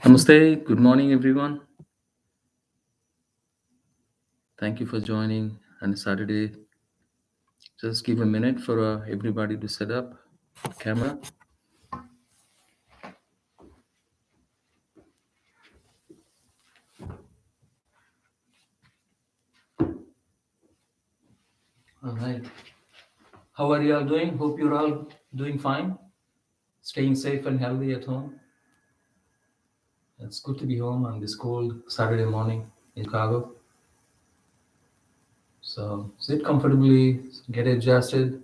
Namaste, good morning everyone. Thank you for joining on Saturday. Just give a minute for everybody to set up the camera. All right. How are you all doing? Hope you're all doing fine. Staying safe and healthy at home. It's good to be home on this cold Saturday morning in Chicago. So sit comfortably, get adjusted.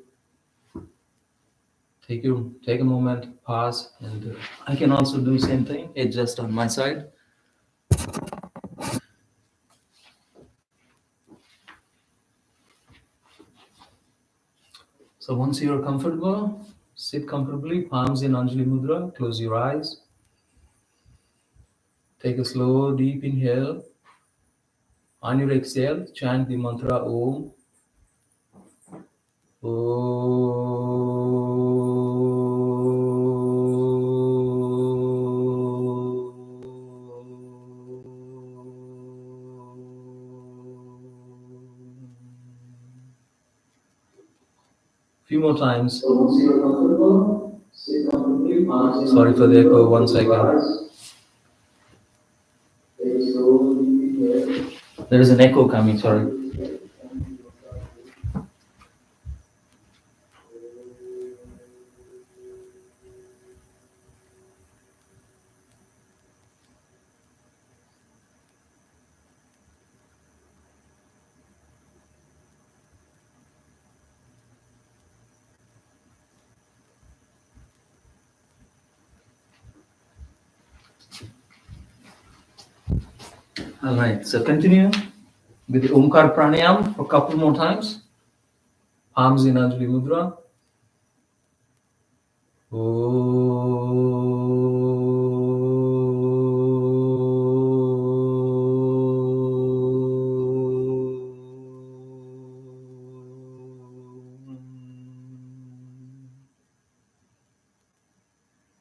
Take a moment, pause, and I can also do the same thing. Adjust on my side. So once you're comfortable, sit comfortably, palms in Anjali Mudra, close your eyes. Take a slow, deep inhale. On your exhale, chant the mantra Om. Few more times. Sorry for the echo, 1 second. There is an echo coming, sorry. All right, so continue with the Omkar Pranayam for a couple more times. Palms in Anjali Mudra.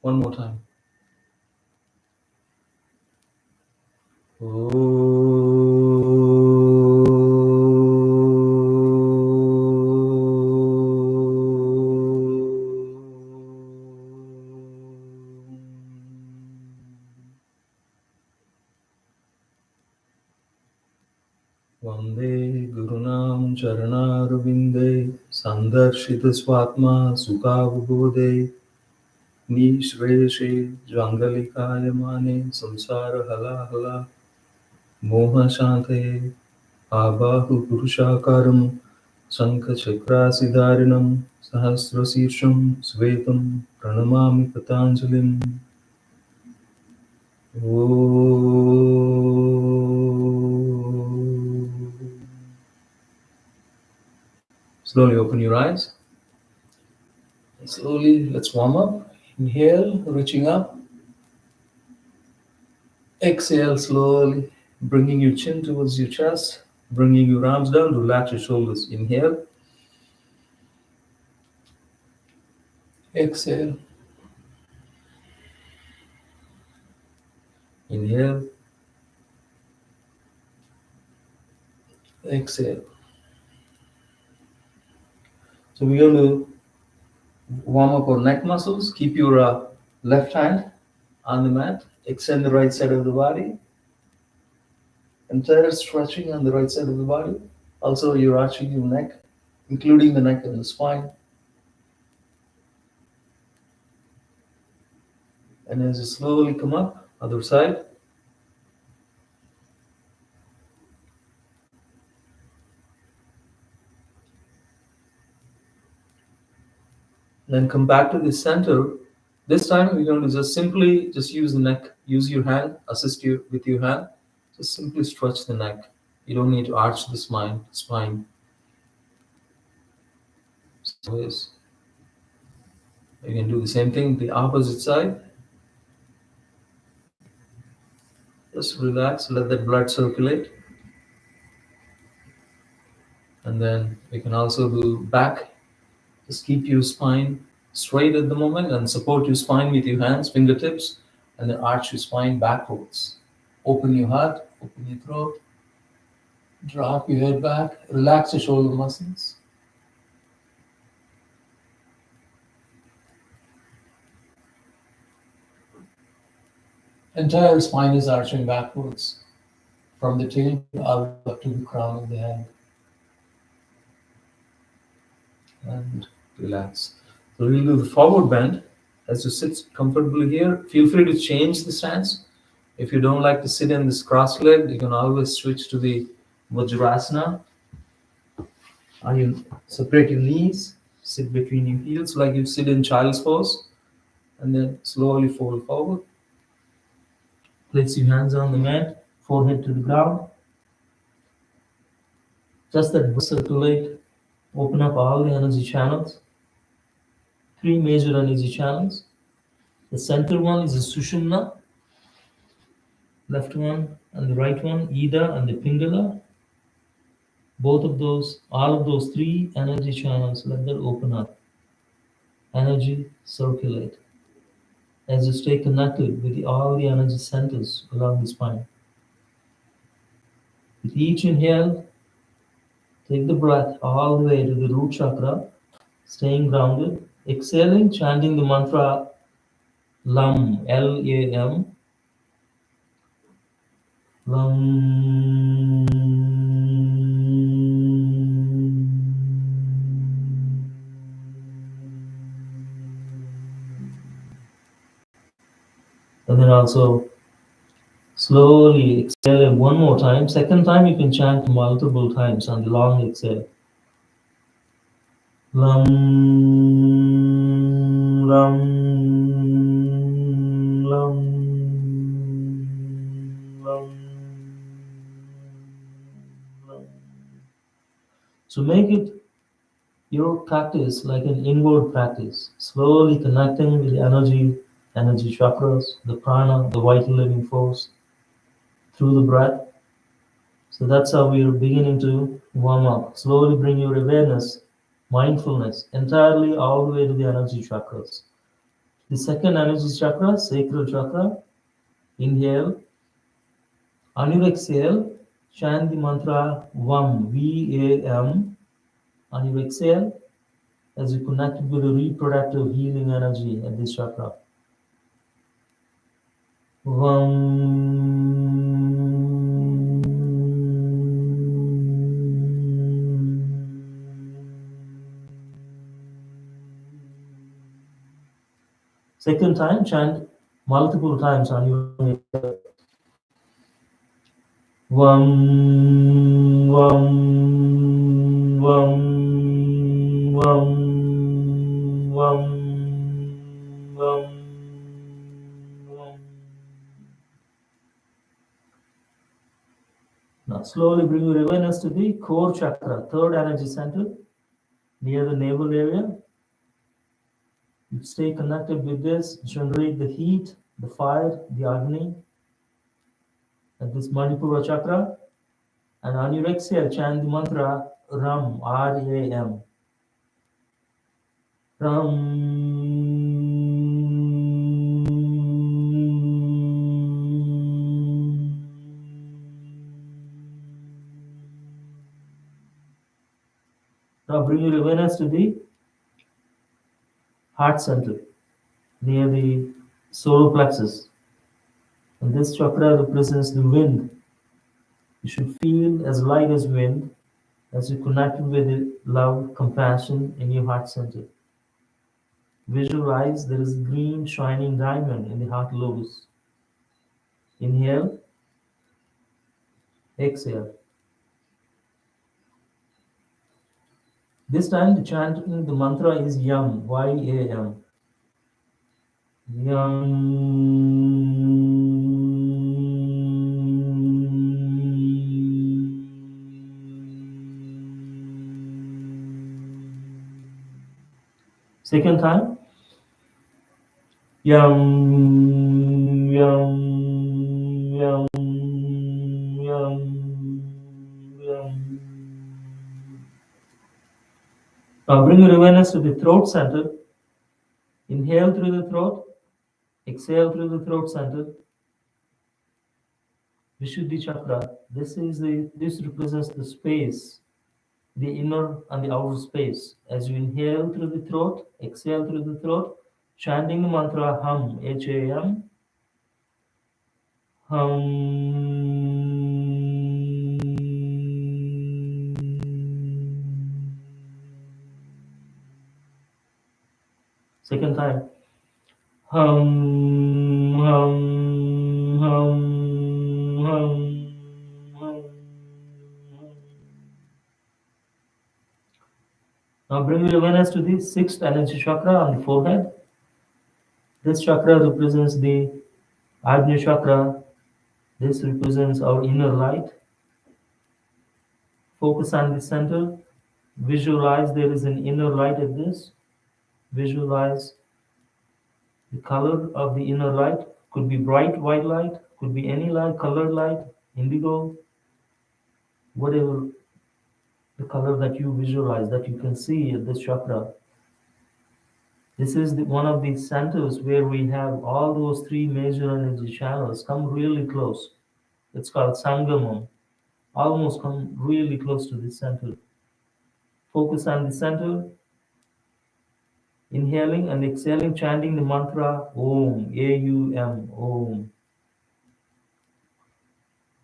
One more time. Vande Gurunam Charanarvinde Sandarshita Swatma Sukhavubode Nishreshe Jangalikaya Mane Samsara Hala Hala Moha Shante Abahu Purushakaram Sankha Chakrasidarinam Sahasrasirsham Svetam Pranamami Patanjalim. Slowly open your eyes. Slowly, let's warm up. Inhale, reaching up. Exhale slowly, bringing your chin towards your chest, bringing your arms down, relax your shoulders. Inhale. Exhale. Inhale. Exhale. So we're going to warm up our neck muscles. Keep your left hand on the mat. Extend the right side of the body. Entire stretching on the right side of the body. Also, you're arching your neck, including the neck and the spine. And as you slowly come up, other side. Then come back to the center. This time we're going to just simply use the neck, use your hand, assist you with your hand. Just simply stretch the neck. You don't need to arch the spine. So yes. You can do the same thing, the opposite side. Just relax, let the blood circulate. And then we can also do back. Just keep your spine straight at the moment and support your spine with your hands, fingertips. and then arch your spine backwards. Open your heart, open your throat, drop your head back, relax your shoulder muscles. Entire spine is arching backwards from the tail up to the crown of the head. And relax. So we'll do the forward bend. As you sit comfortably here, feel free to change the stance. If you don't like to sit in this cross-legged, you can always switch to the Vajrasana. And you separate your knees, sit between your heels like you sit in child's pose, and then slowly fold forward. Place your hands on the mat, forehead to the ground. Just that circulate, open up all the energy channels. 3 major energy channels. The center one is the Sushumna, left one and the right one, Ida and the Pingala. Both of those, all of those 3 energy channels, let them open up. Energy circulate as you stay connected with all the energy centers along the spine. With each inhale, take the breath all the way to the root chakra, staying grounded. Exhaling, chanting the mantra LAM, L-A-M, LAM. And then also slowly exhale one more time. Second time you can chant multiple times on the long exhale. Lam, lam, lam, lam, lam. So make it your practice like an inward practice, slowly connecting with the energy chakras, the prana, the vital living force through the breath. So that's how we are beginning to warm up. Slowly bring your awareness, mindfulness, entirely all the way to the energy chakras. The second energy chakra, sacral chakra, inhale. On your exhale, chant the mantra VAM, V-A-M. On your exhale, as you connect with the reproductive healing energy at this chakra. Second time, chant multiple times on your Vam, vam, vam, vam, vam, vam, vam. Now slowly bring your awareness to the core chakra, third energy center, near the navel area. You stay connected with this, generate the heat, the fire, the Agni at this Manipura chakra. And on your exhale, chant the mantra Ram, R-A-M. Ram. Now bring your awareness to the heart center, near the solar plexus. And this chakra represents the wind. You should feel as light as wind as you connect with love, compassion in your heart center. Visualize there is a green shining diamond in the heart lobes. Inhale, exhale. This time the chanting the mantra is Yam, Y-A-M. Yam. Second time, Yam, Yam, Yam, Yam, Yam. Now bring your awareness to the throat center. Inhale through the throat. Exhale through the throat center. Vishuddhi Chakra. This represents the space, the inner and the outer space. As you inhale through the throat, exhale through the throat, chanting the mantra Hum, H-A-M, Hum. Second time. Hum, hum, hum, hum, hum. Now bring your awareness to the sixth energy chakra on the forehead. This chakra represents the Ajna chakra. This represents our inner light. Focus on the center. Visualize there is an inner light at this. Visualize the color of the inner light. Could be bright white light, could be any light, colored light, indigo, whatever the color that you visualize, that you can see at this chakra. This is one of the centers where we have all those three major energy channels come really close. It's called Sangamam. Almost come really close to the center. Focus on the center. Inhaling and exhaling, chanting the mantra Om, A-U-M, Om.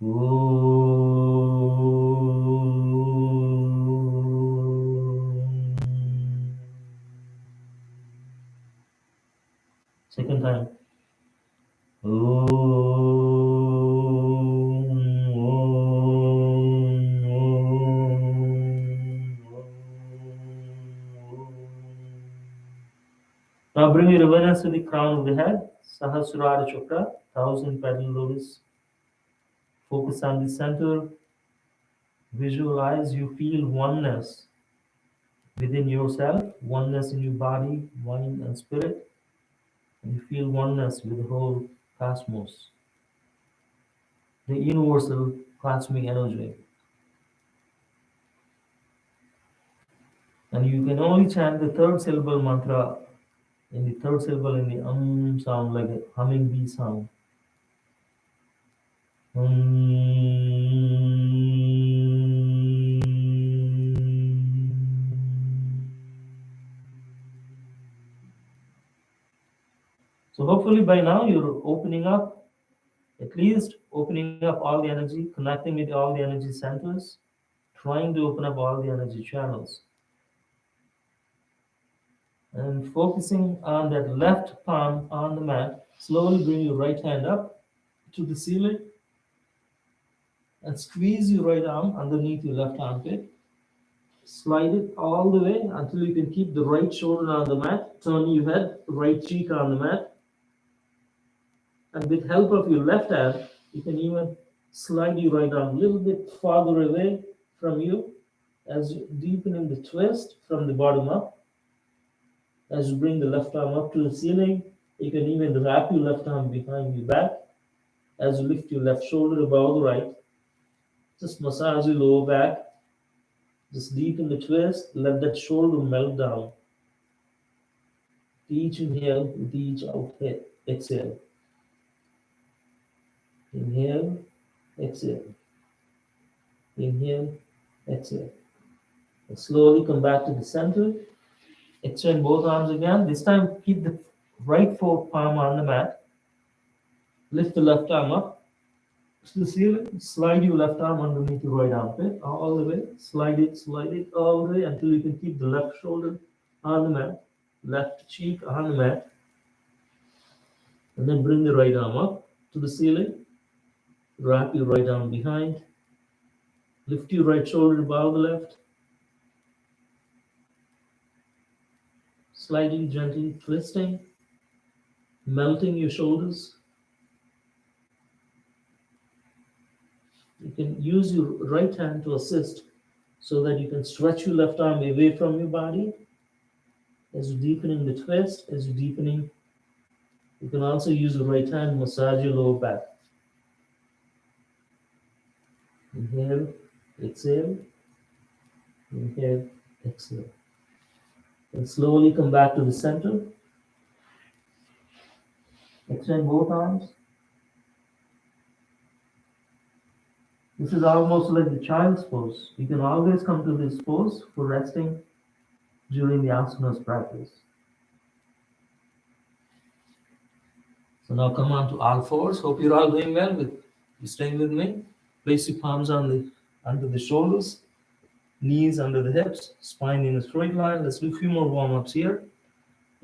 Om. Second time. Om, Om, Om. Now bring your awareness to the crown of the head, Sahasrara Chakra, 1000-petal lotus. Focus on the center. Visualize you feel oneness within yourself, oneness in your body, mind, and spirit. And you feel oneness with the whole cosmos, the universal cosmic energy. And you can only chant the third syllable mantra in the third syllable in the sound, like a humming bee sound. So hopefully by now you're opening up, at least opening up all the energy, connecting with all the energy centers, trying to open up all the energy channels. And focusing on that left palm on the mat, slowly bring your right hand up to the ceiling and squeeze your right arm underneath your left armpit. Slide it all the way until you can keep the right shoulder on the mat. Turn your head, right cheek on the mat. And with help of your left hand, you can even slide your right arm a little bit farther away from you as you deepening the twist from the bottom up. As you bring the left arm up to the ceiling, you can even wrap your left arm behind your back. As you lift your left shoulder above the right, just massage your lower back. Just deepen the twist, let that shoulder melt down. Each inhale with each exhale. Inhale, exhale. Inhale, exhale. And slowly come back to the center. Extend both arms again. This time keep the right palm on the mat. Lift the left arm up to the ceiling. Slide your left arm underneath your right armpit all the way. Slide it all the way until you can keep the left shoulder on the mat, left cheek on the mat. And then bring the right arm up to the ceiling. Wrap your right arm behind. Lift your right shoulder above the left. Sliding gently, twisting, melting your shoulders. You can use your right hand to assist so that you can stretch your left arm away from your body. As you're deepening the twist, as you're deepening, you can also use the right hand to massage your lower back. Inhale, exhale, inhale, exhale. And slowly come back to the center. Extend both arms. This is almost like the child's pose. You can always come to this pose for resting during the asanas practice. So now come on to all fours. Hope you're all doing well with you staying with me. Place your palms under the shoulders, knees under the hips, spine in a straight line. Let's do a few more warm-ups here.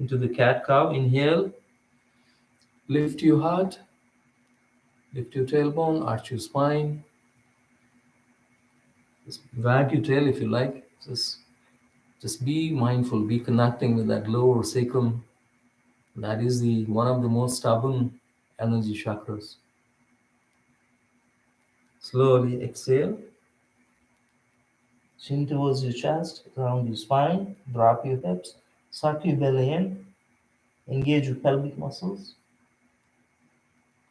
Into the cat-cow. Inhale. Lift your heart. Lift your tailbone. Arch your spine. Just wag your tail if you like. Just be mindful. Be connecting with that lower sacrum. That is one of the most stubborn energy chakras. Slowly exhale. Chin towards your chest, round your spine, drop your hips, suck your belly in, engage your pelvic muscles.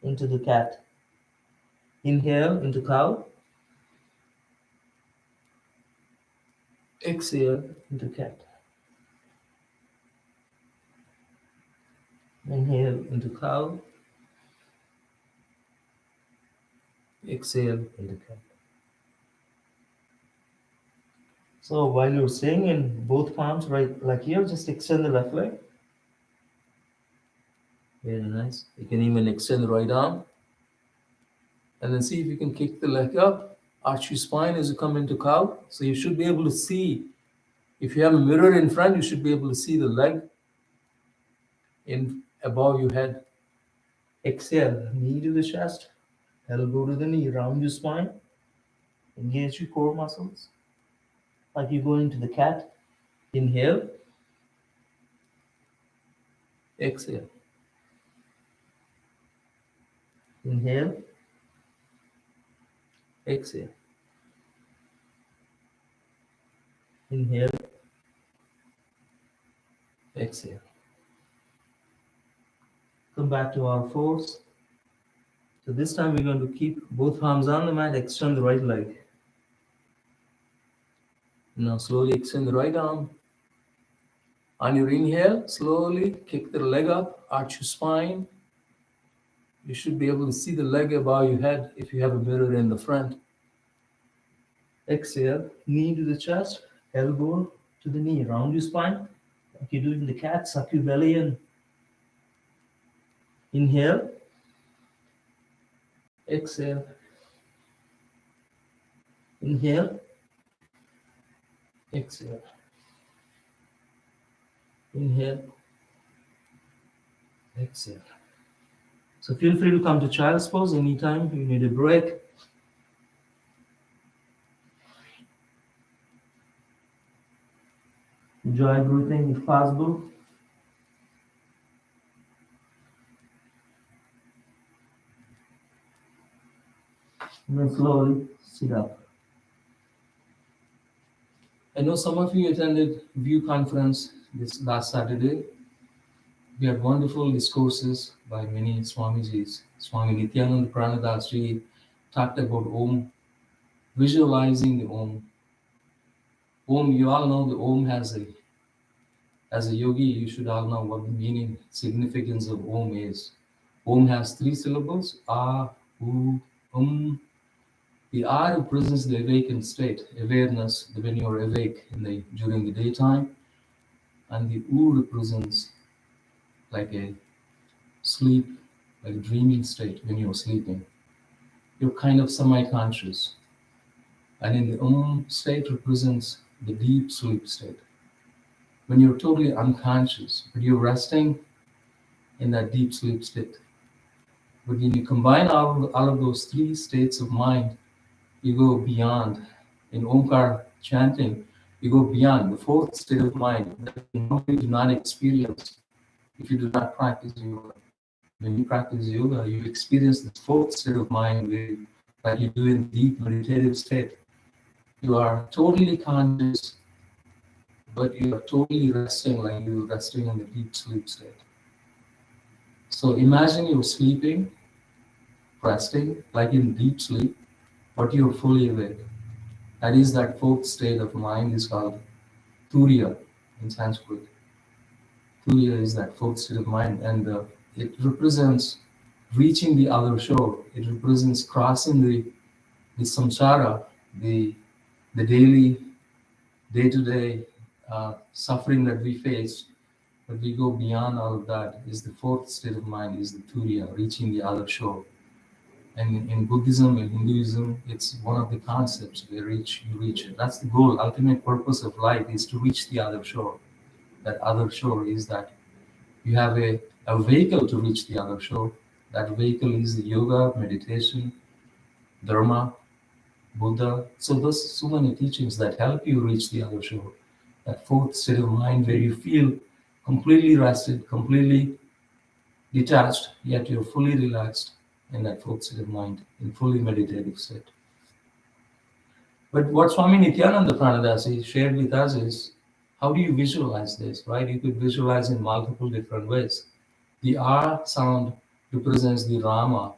Into the cat. Inhale into cow. Exhale into cat. Inhale into cow. Exhale into cat. So while you're staying in both palms, right, like here, just extend the left leg. Very nice. You can even extend the right arm. And then see if you can kick the leg up. Arch your spine as you come into cow. So you should be able to see. If you have a mirror in front, you should be able to see the leg in above your head. Exhale, knee to the chest, elbow to the knee, round your spine. Engage your core muscles. Like you go into the cat. Inhale. Exhale. Inhale. Exhale. Inhale. Exhale. Come back to our fours. So this time we're going to keep both arms on the mat, extend the right leg. Now slowly extend the right arm. On your inhale, slowly kick the leg up, arch your spine. You should be able to see the leg above your head if you have a mirror in the front. Exhale, knee to the chest, elbow to the knee, round your spine. Like you do in the cat, suck your belly in. Inhale. Exhale. Inhale. Exhale. Inhale. Exhale. So feel free to come to child's pose anytime you need a break. Enjoy breathing if possible. And then slowly sit up. I know some of you attended View Conference this last Saturday. We had wonderful discourses by many Swamijis. Swami Nityananda Pranadasji talked about Om, visualizing the Om. Om, you all know the Om as a yogi, you should all know what the meaning, significance of Om is. Om has 3 syllables, A, U, The A represents the awakened state, awareness when you are awake during the daytime, and the U represents like a sleep, like a dreaming state when you're sleeping. You're kind of semi-conscious. And in the state represents the deep sleep state. When you're totally unconscious, but you're resting in that deep sleep state. But when you combine all of those 3 states of mind, you go beyond. In Omkar chanting, you go beyond the 4th state of mind that you normally do not experience if you do not practice yoga. When you practice yoga, you experience the 4th state of mind like you do in deep meditative state. You are totally conscious, but you are totally resting like you're resting in the deep sleep state. So imagine you're sleeping, resting like in deep sleep, but you're fully awake. That is that 4th state of mind is called Turiya in Sanskrit. Turiya is that 4th state of mind, and the It represents reaching the other shore. It represents crossing the samsara, the daily, day-to-day suffering that we face. But we go beyond all of that. Is the fourth state of mind, is the turiya, reaching the other shore. And in Buddhism and Hinduism, it's one of the concepts where you reach it. That's the goal. Ultimate purpose of life is to reach the other shore. That other shore is that you have a vehicle to reach the other shore. That vehicle is the yoga, meditation, dharma, Buddha. So those so many teachings that help you reach the other shore. That fourth state of mind where you feel completely rested, completely detached, yet you're fully relaxed in that fourth state of mind, in fully meditative state. But what Swami Nityananda Pranadasi shared with us is, how do you visualize this, right? You could visualize in multiple different ways. The R sound represents the Rama,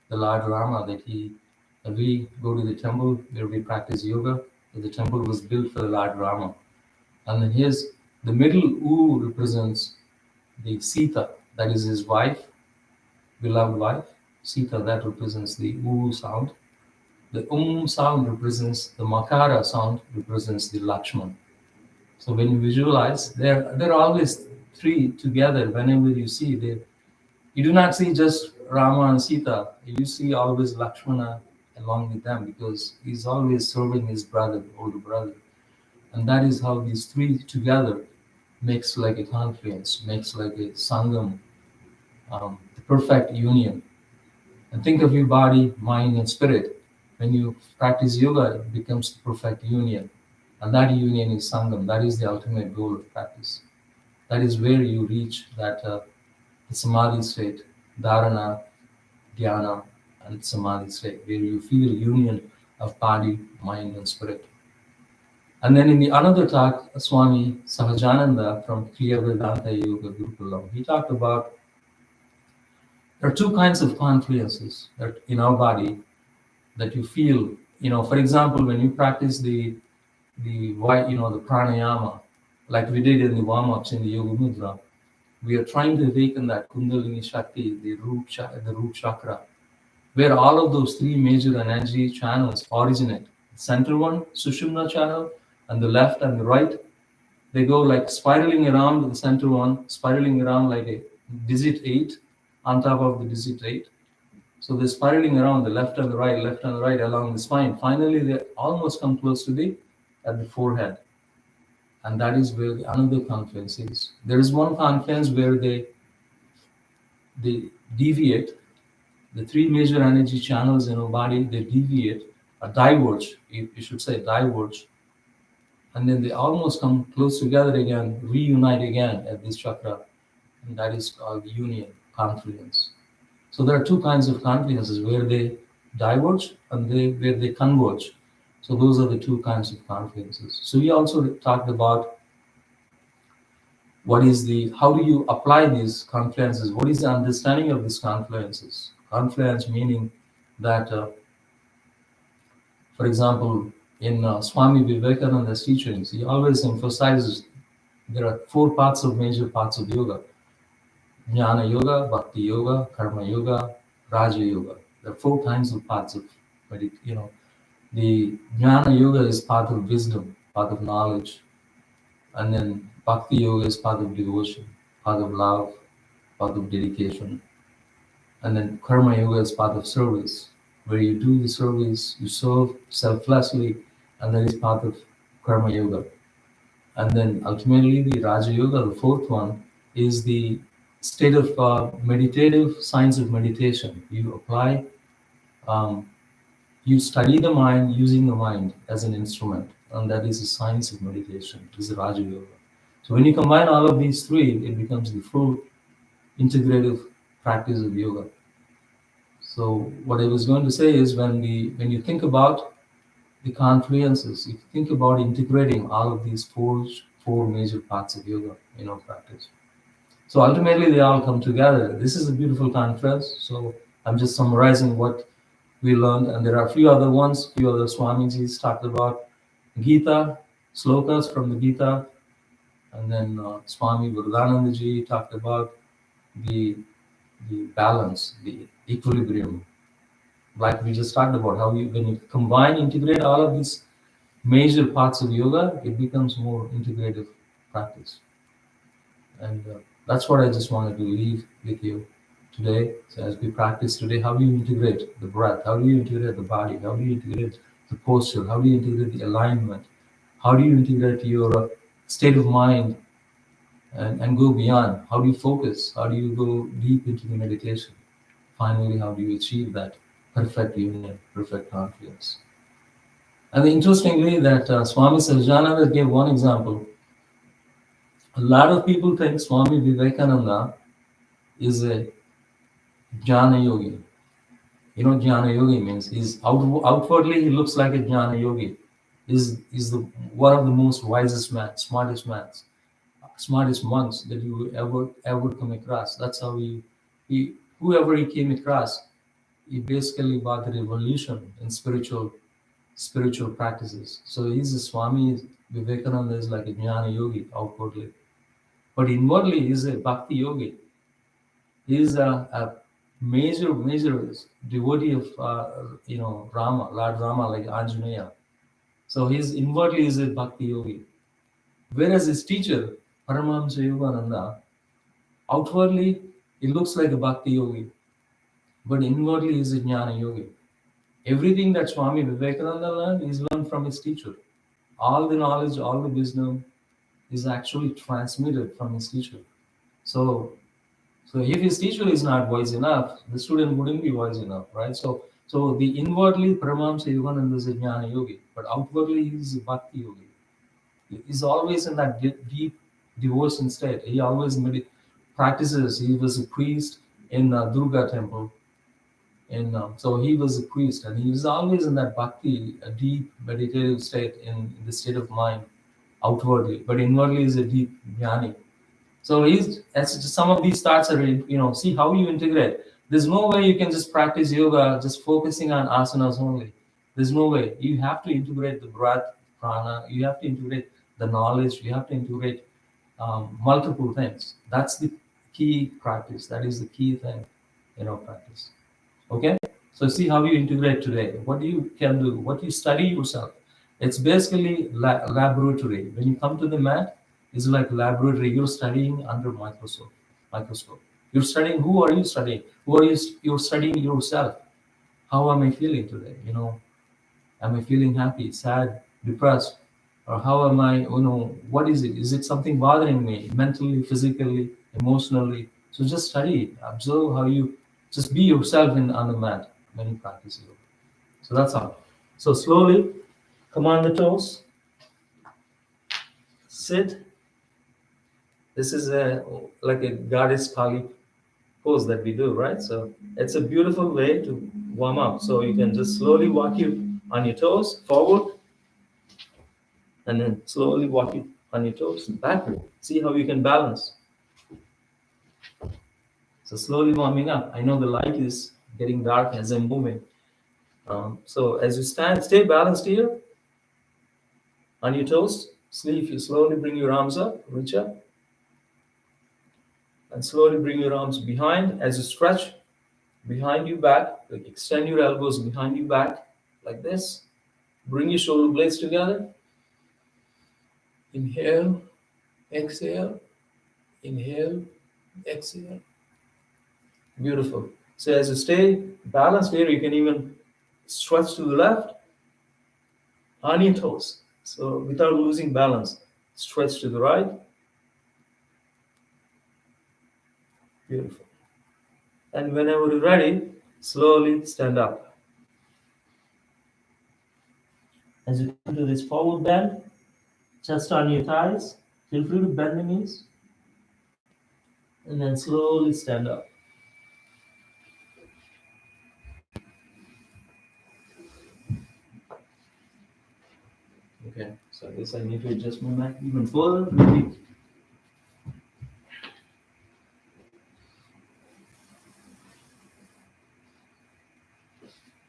the Lord Rama that we go to the temple where we practice yoga. The temple was built for the Lord Rama. And then the middle U represents the Sita, that is his wife, beloved wife. Sita, that represents the U sound. The sound represents the Makara sound, represents the Lakshman. So when you visualize, they're always three together. Whenever you see them, you do not see just Rama and Sita. You see always Lakshmana along with them, because he's always serving his brother, older brother. And that is how these three together makes like a confluence, makes like a sangam, the perfect union. And think of your body, mind, and spirit. When you practice yoga, it becomes the perfect union. And that union is sangam. That is the ultimate goal of practice. That is where you reach that the samadhi state, dharana, dhyana, and samadhi state, where you feel union of body, mind, and spirit. And then in the another talk, Swami Sahajananda from Kriya Vedanta Yoga Gurukulam, he talked about there are two kinds of confluences that in our body that you feel. For example, when you practice the pranayama, like we did in the warm-ups in the yoga mudra, we are trying to awaken that kundalini shakti, the root chakra, where all of those three major energy channels originate. The center one, Sushumna channel, and the left and the right, they go like spiraling around the center one, spiraling around like a digit 8 on top of the digit 8. So they're spiraling around the left and the right along the spine. Finally, they almost come close to at the forehead. And that is where another confluence is. There is one confluence where they deviate. The three major energy channels in our body, they deviate, or diverge, you should say diverge. And then they almost come close together again, reunite again at this chakra. And that is called union, confluence. So there are two kinds of confluences, where they diverge and where they converge. So those are the two kinds of confluences. So we also talked about how do you apply these confluences? What is the understanding of these confluences? Confluence meaning that, for example, in Swami Vivekananda's teachings, he always emphasizes there are major parts of yoga: Jnana yoga, bhakti yoga, karma yoga, raja yoga. There are four kinds of parts of the Jnana yoga is part of wisdom, part of knowledge, and then bhakti yoga is part of devotion, part of love, part of dedication, and then karma yoga is part of service, where you do the service, you serve selflessly, and that is part of karma yoga. And then ultimately the raja yoga, the fourth one, is the state of meditative science of meditation. You apply, you study the mind using the mind as an instrument, and that is the science of meditation. This is Raja Yoga. So when you combine all of these three, it becomes the full integrative practice of yoga. So what I was going to say is, when you think about the confluences, you think about integrating all of these four major parts of yoga in our practice. So ultimately, they all come together. This is a beautiful conference. So I'm just summarizing what we learned, and there are a few other Swamijis talked about Gita, slokas from the Gita, and then Swami Varadanandaji talked about the the balance, the equilibrium. Like we just talked about, how you, when you combine, integrate all of these major parts of yoga, it becomes more integrative practice. And that's what I just wanted to leave with you today. So as we practice today, how do you integrate the breath? How do you integrate the body? How do you integrate the posture? How do you integrate the alignment? How do you integrate your state of mind and go beyond? How do you focus? How do you go deep into the meditation? Finally, how do you achieve that perfect union, perfect confidence? And interestingly, that Swami Sarjananda gave one example. A lot of people think Swami Vivekananda is a Jana yogi. You know, Jana yogi means outwardly he looks like a Jana yogi. Is the one of the most wisest man, smartest monks that you ever come across. That's how he whoever he came across, he basically brought the revolution in spiritual practices. So he's a Swami Vivekananda is like a Jnana yogi outwardly, but inwardly he's a bhakti yogi. He's a major devotee of Rama, Lord Rama, like Anjaneya. So he's inwardly is a bhakti yogi, whereas his teacher Paramahamsa Yogananda, outwardly he looks like a bhakti yogi, but inwardly he's a Jnana yogi. Everything that Swami Vivekananda learned is learned from his teacher. All the knowledge, all the wisdom is actually transmitted from his teacher. So, so if his teacher is not wise enough, the student wouldn't be wise enough, right? So the inwardly Paramahamsa Yogananda is a Jnana yogi, but outwardly he's a Bhakti yogi. He's always in that deep devotion state. He always practices. He was a priest in Durga temple, and so he was a priest, and he was always in that bhakti, a deep meditative state, in the state of mind, outwardly, but inwardly is a deep jnani. So he's as some of these thoughts are, see how you integrate. There's no way you can just practice yoga just focusing on asanas only. There's no way. You have to integrate the breath, prana. You have to integrate the knowledge. You have to integrate multiple things. That's the key practice. That is the key thing, practice. Okay, so see how you integrate today. What you can do, what you study yourself. It's basically laboratory. When you come to the mat, it's like laboratory. You're studying under microscope. Microscope. You're studying. Who are you studying? Who are you? You're studying yourself. How am I feeling today? Am I feeling happy, sad, depressed, or how am I? What is it? Is it something bothering me mentally, physically, emotionally? So just study, observe how you just be yourself on the mat when you practice yoga. So that's all. So slowly come on the toes, sit. This is like a goddess Kali pose that we do, right? So it's a beautiful way to warm up. So you can just slowly walk you on your toes forward, and then slowly walk you on your toes backward. See how you can balance. So slowly warming up. I know the light is getting dark as I'm moving. So as you stand, stay balanced here on your toes. Sleep. You slowly bring your arms up, reach up, and slowly bring your arms behind as you stretch behind you back. Like extend your elbows behind you back like this. Bring your shoulder blades together. Inhale, exhale, inhale, exhale. Beautiful. So as you stay balanced here, you can even stretch to the left on your toes. So without losing balance, stretch to the right. Beautiful. And whenever you're ready, slowly stand up. As you come to this forward bend, chest on your thighs, feel free to bend the knees, and then slowly stand up. Okay, so I guess I need to adjust my neck even further. Maybe.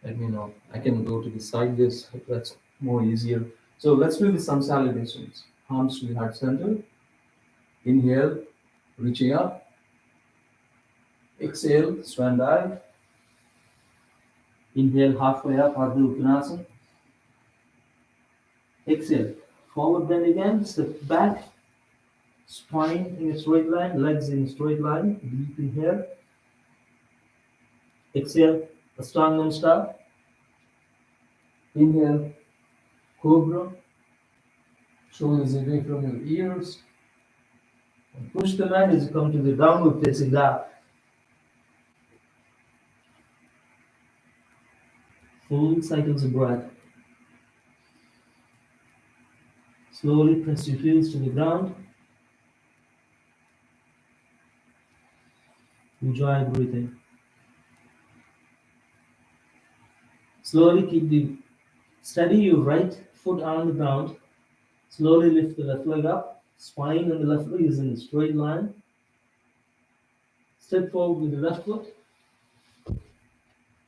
Let me know. I can go to the side. This that's more easier. So let's do some salutations. Palms to the heart center. Inhale, reaching up. Exhale, swan dive. Inhale, halfway up, Ardha Uttanasana. Exhale, forward bend again, step back, spine in a straight line, legs in a straight line. Deep inhale. Exhale, Ashtanga Namaskar. Inhale, Cobra. Shoulders away from your ears. And push the mat as you come to the downward facing dog. Full cycles of breath. Slowly press your heels to the ground. Enjoy breathing. Slowly steady your right foot on the ground. Slowly lift the left leg up. Spine on the left leg is in a straight line. Step forward with the left foot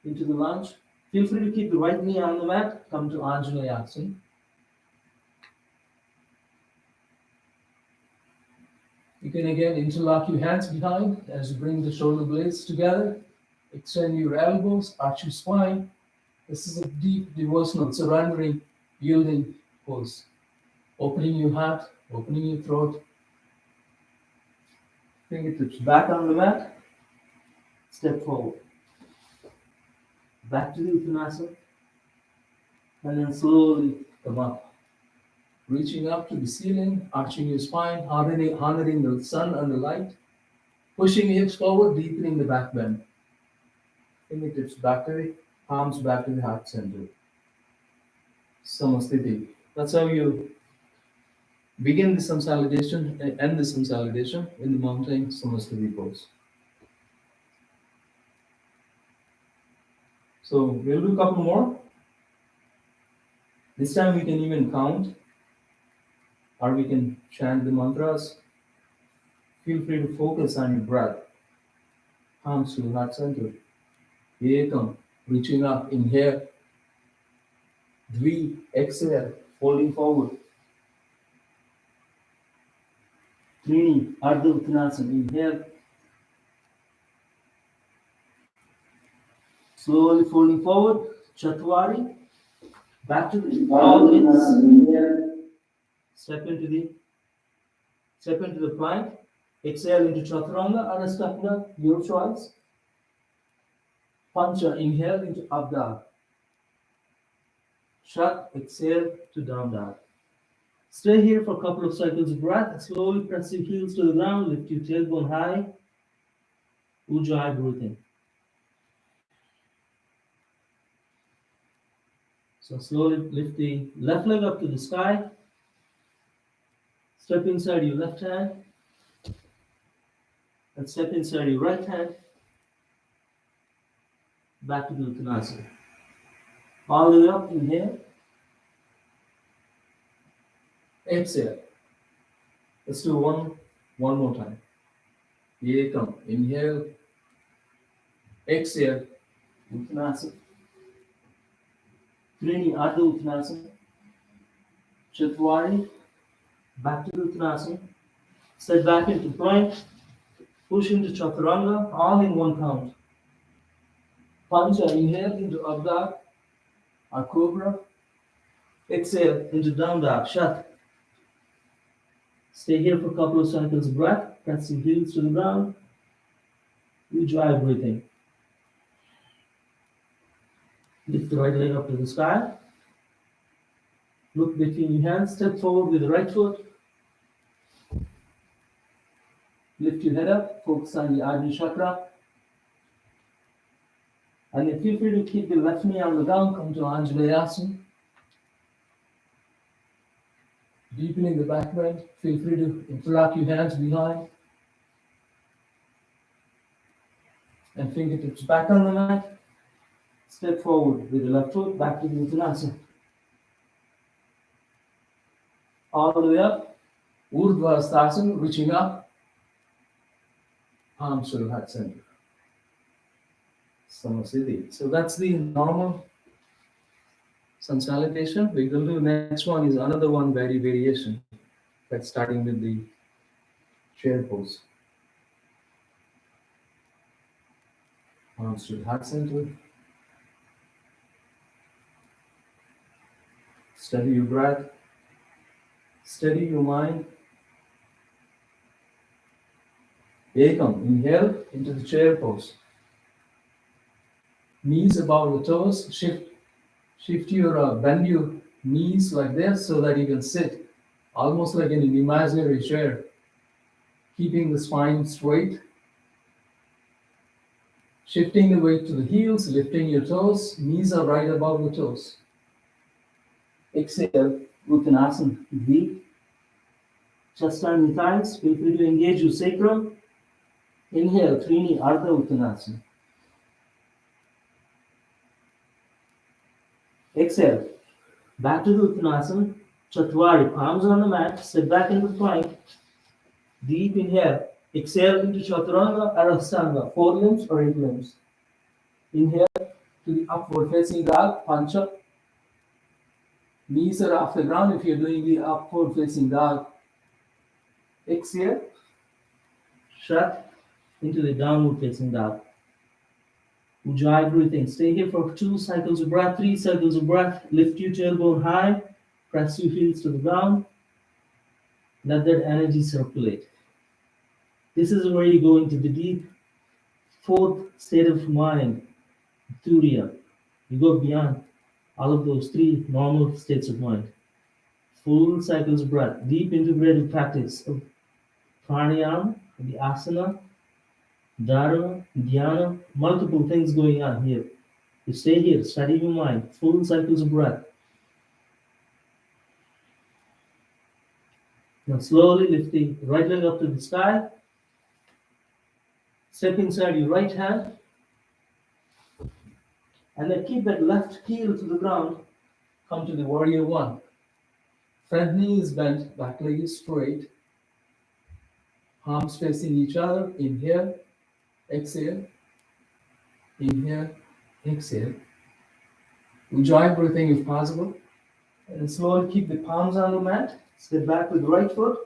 into the lunge. Feel free to keep the right knee on the mat. Come to Anjaneyasana. You can again interlock your hands behind as you bring the shoulder blades together. Extend your elbows, arch your spine. This is a deep devotional, surrendering, yielding pose. Opening your heart, opening your throat. Fingertips back on the mat. Step forward. Back to the Uttanasana. And then slowly come up. Reaching up to the ceiling, arching your spine, honoring the sun and the light. Pushing your hips forward, deepening the back bend. Fingertips back away, palms back to the heart center. Samasthiti. That's how you begin the consolidation and end the consolidation in the mountain Samasthiti pose. So we'll do a couple more. This time we can even count, or we can chant the mantras. Feel free to focus on your breath. Palms to the heart center. Ekam, reaching up, inhale. Dvi, exhale, folding forward. Trini, Ardha Uttanasana, inhale. Slowly folding forward. Chatwari, back to the all ins. Step into the plank. Exhale into Chaturanga or Astanga, your choice. Pancha, inhale into Abda. Shat, exhale to down dog. Stay here for a couple of cycles of breath. Slowly press your heels to the ground. Lift your tailbone high. Ujjayi breathing. So slowly lift the left leg up to the sky. Step inside your left hand. And step inside your right hand. Back to the Uttanasana. All the way up, inhale. Exhale. Let's do one more time. Ekam, inhale. Exhale. Uttanasana. Trini, Ardha Uttanasana. Chatwari. Back to the Uttanasana. Step back into plank. Push into Chaturanga, all in one count. Pancha, inhale into Abda or Cobra. Exhale into down dog, Shat. Stay here for a couple of cycles of breath. Press your heels to the ground. Ujjayi breathing. Lift the right leg up to the sky. Look between your hands. Step forward with the right foot. Lift your head up. Focus on the Ajna Chakra. And then feel free to keep the left knee on the ground. Come to Anjaneyasana. Deepening the back bend. Feel free to interlock your hands behind. And fingertips back on the mat. Step forward with the left foot back to the Uttanasana. All the way up. Urdhva Hastasana, reaching up. Palms to the heart center. Samasthiti. So that's the normal consolidation. We will do next one is another one variation. That's starting with the chair pose. Arms to the heart center. Steady your breath. Steady your mind. Ekam. Inhale into the chair pose. Knees above the toes. Shift your bend your knees like this so that you can sit almost like in an imaginary chair, keeping the spine straight. Shifting the weight to the heels, lifting your toes. Knees are right above the toes. Exhale, Uttanasana. Deep. Chest and the thighs. Feel free to engage your sacrum. Inhale, Trini Ardha Uttanasana. Exhale. Back to the Uttanasana. Chatwari. Palms on the mat. Sit back into plank. Deep inhale. Exhale into Chaturanga Arasanga. 4 limbs or 8 limbs. Inhale to the upward facing dog. Pancha. Knees are off the ground if you're doing the upward facing dog. Exhale. Shut into the downward facing dog. Ujjayi breathing. Stay here for 2 cycles of breath, 3 cycles of breath. Lift your tailbone high. Press your heels to the ground. Let that energy circulate. This is where you go into the deep 4th state of mind, Turiya. You go beyond all of those 3 normal states of mind. Full cycles of breath, deep integrated practice of pranayama, the asana, dharana, dhyana, multiple things going on here. You stay here, study your mind, full cycles of breath. Now slowly lift the right leg up to the sky. Step inside your right hand. And then keep that left heel to the ground. Come to the warrior 1. Front knee is bent, back leg is straight. Palms facing each other. Inhale, exhale. Inhale, exhale. Ujjayi breathing if possible. And slowly keep the palms on the mat. Step back with the right foot.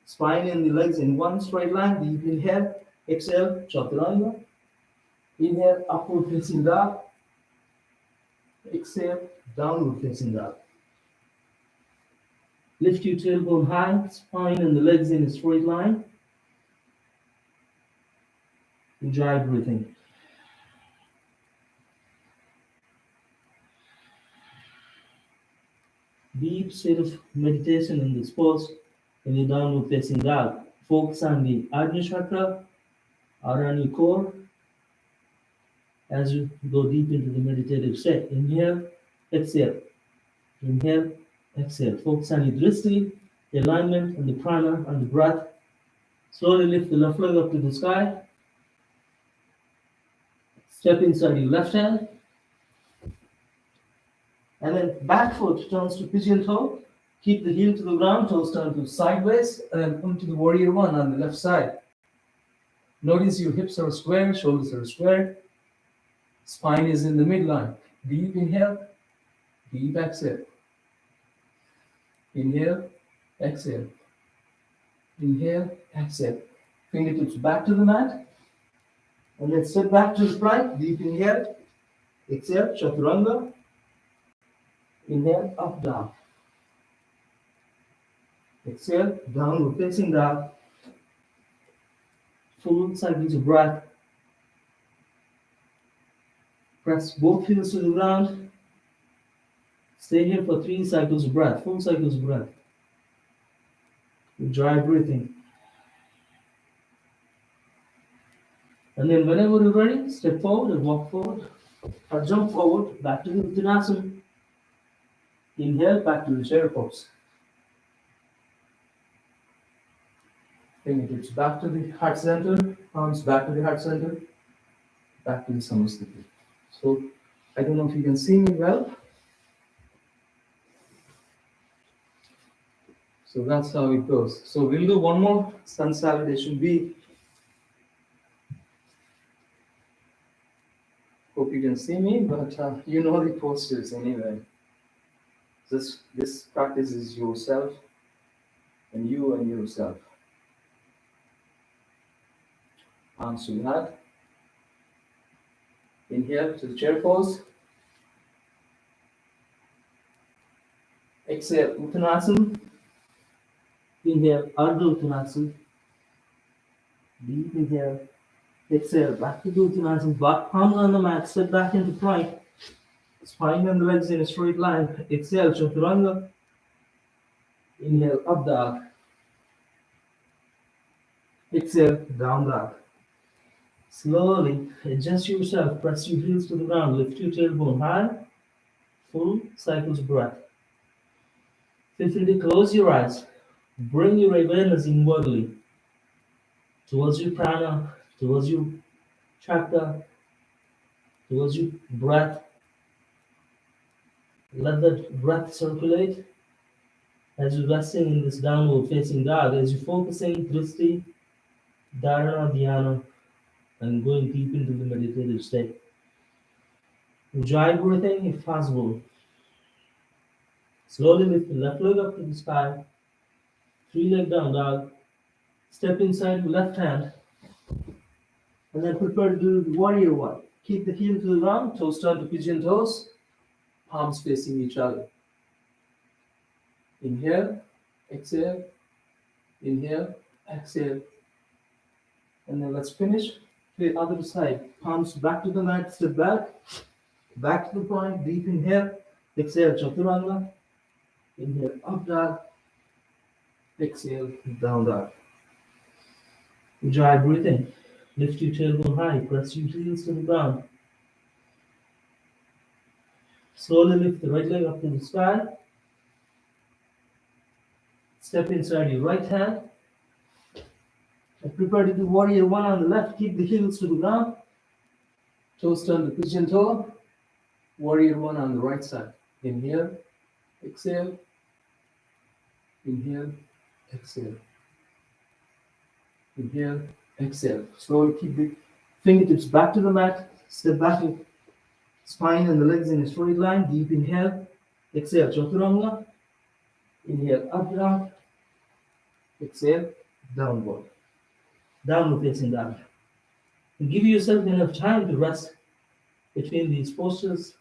Spine and the legs in one straight line. Deep inhale, exhale, Chaturanga. Inhale, upward facing dog. Exhale, downward facing dog. Lift your tailbone high, spine and the legs in a straight line. Ujjayi breathing. Deep state of meditation in this pose in the downward facing dog. Focus on the Ajna Chakra or on your core as you go deep into the meditative state. Inhale, exhale. Inhale, exhale. Focus on your drishti, the alignment and the prana and the breath. Slowly lift the left leg up to the sky. Step inside your left hand. And then back foot turns to pigeon toe. Keep the heel to the ground, toes turn to sideways, and then come to the warrior 1 on the left side. Notice your hips are square, shoulders are square. Spine is in the midline. Deep inhale, deep exhale. Inhale, exhale. Inhale, exhale. Fingertips back to the mat. And then step back to the plank. Deep inhale, exhale, Chaturanga. Inhale, up, down. Exhale, downward facing dog. Full cycles of breath. Press both heels to the ground. Stay here for 3 cycles of breath, full cycles of breath. Ujjayi breathing. And then whenever you're ready, step forward and walk forward. Or jump forward, back to the Uttanasana. Inhale, back to the chair pose. Fingertips back to the heart center, arms back to the heart center, back to the Samasthiti. So, I don't know if you can see me well. So that's how it goes. So we'll do one more sun salutation B. Hope you can see me, but you know the postures anyway. This practice is yourself and yourself. Arms to the heart, Inhale to the chair pose. Exhale, Uttanasana. Inhale, Ardha Uttanasana. Deep inhale. Exhale, back to the Uttanasana. Back palms on the mat. Step back into plank. Spine and the legs in a straight line. Exhale, Chaturanga. Inhale, up dog. Exhale, down dog. Slowly adjust yourself. Press your heels to the ground. Lift your tailbone high. Full cycles of breath. Feel free to close your eyes. Bring your awareness inwardly towards your prana, towards your chakra, towards your breath. Let that breath circulate as you're resting in this downward facing dog, as you're focusing drishti, dharana, dhyana, and going deep into the meditative state. Enjoy breathing if possible. Slowly lift the left leg up to the sky, 3-leg down dog. Step inside the left hand, and then prepare to do the warrior one. Keep the heel to the ground, toes turn to pigeon toes, palms facing each other. Inhale, exhale, inhale, exhale. And then let's finish the other side. Palms back to the mat, step back to the point, deep inhale, exhale, Chaturanga. Inhale, up dog, exhale, down dog. Enjoy breathing. Lift your tailbone high, press your heels to the ground. Slowly lift the right leg up to the sky. Step inside your right hand. And prepare to do warrior one on the left. Keep the heels to the ground. Toes turn to pigeon toe. Warrior one on the right side. Inhale, exhale. Inhale, exhale. Inhale, exhale. Slowly keep the fingertips back to the mat. Step back, spine and the legs in a straight line. Deep inhale. Exhale, Chaturanga. Inhale, up dog. Exhale, downward. Downward facing dog. And give yourself enough time to rest between these postures.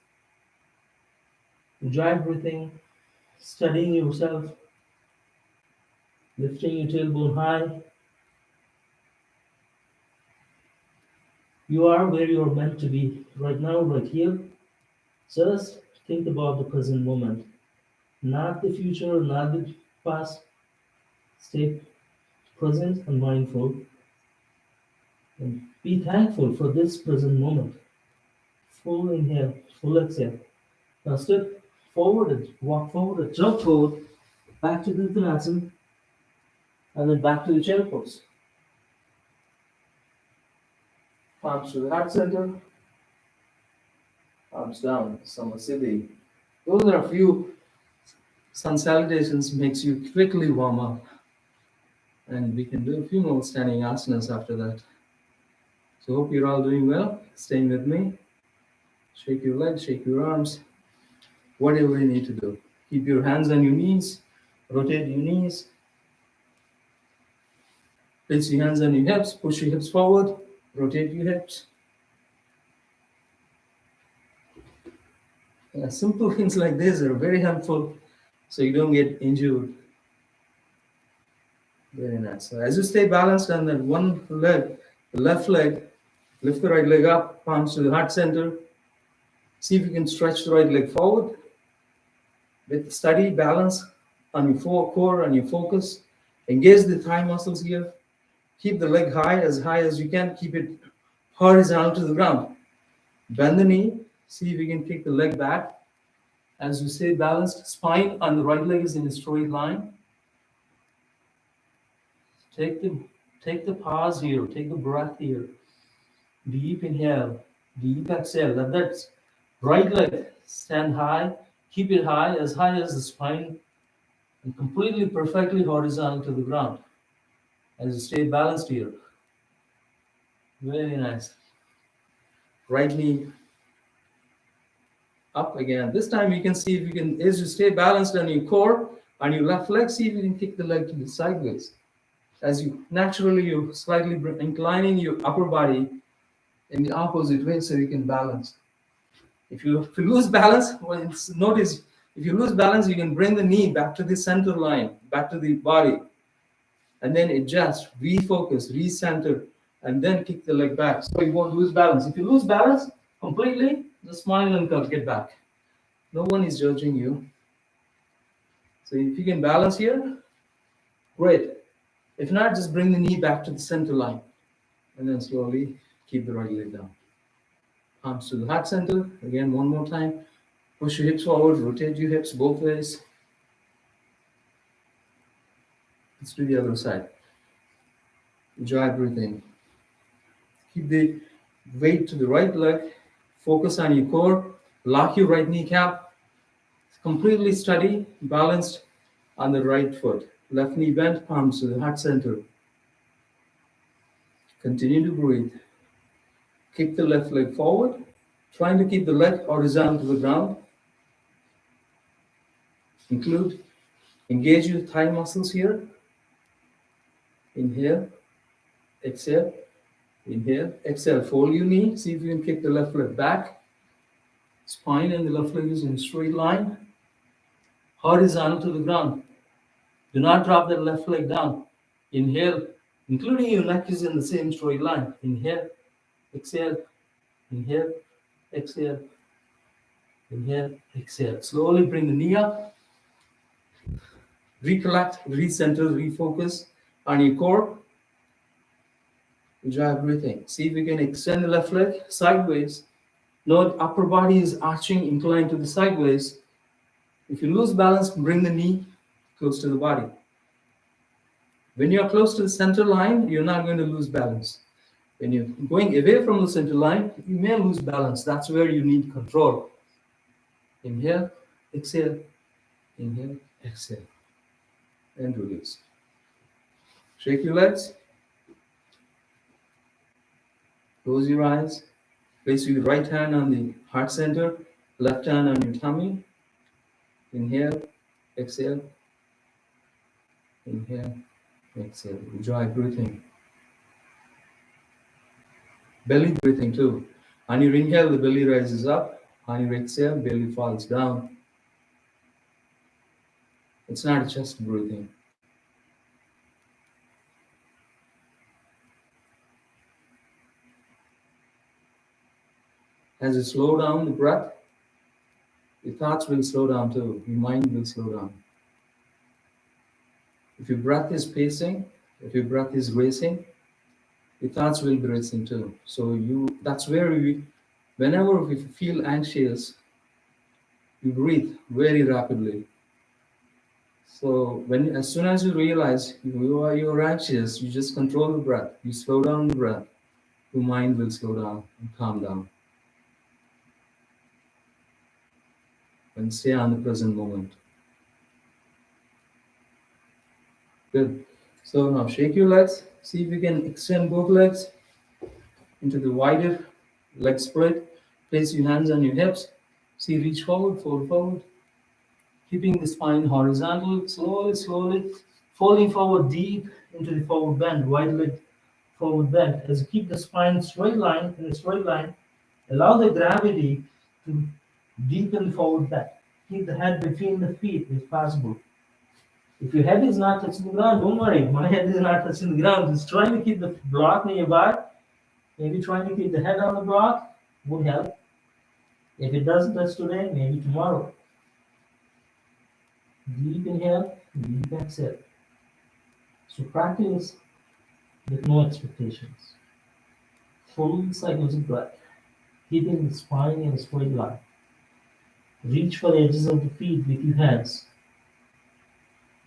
Enjoy breathing, studying yourself, lifting your tailbone high. You are where you are meant to be right now, right here. Just think about the present moment, not the future, not the past. Stay present and mindful, and be thankful for this present moment. Full inhale, full exhale. Now step forward and walk forward and jump forward, back to the Uttanasana, and then back to the chair pose. Palms to the heart center, palms down, Samasiddhi. Those are a few sun salutations, makes you quickly warm up. And we can do a few more standing asanas after that. So hope you're all doing well, staying with me. Shake your legs, shake your arms, whatever you need to do. Keep your hands on your knees, rotate your knees. Place your hands on your hips, push your hips forward, rotate your hips. Simple things like this are very helpful so you don't get injured. Very nice. So as you stay balanced on that one leg, the left leg, lift the right leg up, palms to the heart center. See if you can stretch the right leg forward. With steady balance on your core and your focus. Engage the thigh muscles here. Keep the leg high as you can. Keep it horizontal to the ground. Bend the knee. See if you can kick the leg back. As you stay balanced, spine on the right leg is in a straight line. Take the pause here. Take the breath here. Deep inhale. Deep exhale. Let that right leg stand high. Keep it high as the spine, and completely perfectly horizontal to the ground. As you stay balanced here. Very nice. Right knee up again. This time you can see if you can, as you stay balanced on your core, on your left leg, see if you can kick the leg to the sideways. As you naturally, you're slightly inclining your upper body in the opposite way so you can balance. If you lose balance, notice if you lose balance, you can bring the knee back to the center line, back to the body, and then adjust, refocus, recenter, and then kick the leg back so you won't lose balance. If you lose balance completely, just smile and get back. No one is judging you. So if you can balance here, great. If not, just bring the knee back to the center line and then slowly keep the right leg down. Palms to the heart center. Again, one more time. Push your hips forward, rotate your hips both ways. Let's do the other side. Enjoy breathing. Keep the weight to the right leg. Focus on your core. Lock your right kneecap. Completely steady, balanced on the right foot. Left knee bent, palms to the heart center. Continue to breathe. Kick the left leg forward, trying to keep the leg horizontal to the ground. Engage your thigh muscles here. Inhale, exhale, inhale, exhale. Fold your knee. See if you can kick the left leg back. Spine and the left leg is in a straight line. Horizontal to the ground. Do not drop that left leg down. Inhale, including your neck is in the same straight line. Inhale, exhale, inhale, exhale, inhale, exhale. Slowly bring the knee up. Recollect, recenter, refocus on your core. Enjoy breathing. See if you can extend the left leg sideways. Note upper body is arching, inclined to the sideways. If you lose balance, bring the knee close to the body. When you are close to the center line, you're not going to lose balance. When you're going away from the center line, you may lose balance. That's where you need control. Inhale, exhale, inhale, exhale, and release. Shake your legs. Close your eyes. Place your right hand on the heart center, left hand on your tummy. Inhale, exhale, inhale, exhale. Enjoy breathing. Belly breathing too. On your inhale, the belly rises up. On your exhale, belly falls down. It's not chest breathing. As you slow down the breath, your thoughts will slow down too. Your mind will slow down. If your breath is pacing, if your breath is racing, your thoughts will be racing too. So that's where whenever we feel anxious, you breathe very rapidly. So as soon as you realize you're anxious, you just control the breath. You slow down the breath. Your mind will slow down and calm down. And stay on the present moment. Good. So now shake your legs. See if you can extend both legs into the wider leg spread. Place your hands on your hips. See, reach forward, fold forward. Keeping the spine horizontal, slowly, folding forward deep into the forward bend, wide leg forward bend. As you keep the spine in a straight line, allow the gravity to deepen the forward bend. Keep the head between the feet if possible. If your head is not touching the ground, don't worry. My head is not touching the ground. Just trying to keep the block nearby. Maybe trying to keep the head on the block would help. If it doesn't touch today, maybe tomorrow. Deep inhale, deep exhale. So practice with no expectations. Full cycles of breath, keeping the spine in a straight line. Reach for the edges of the feet with your hands.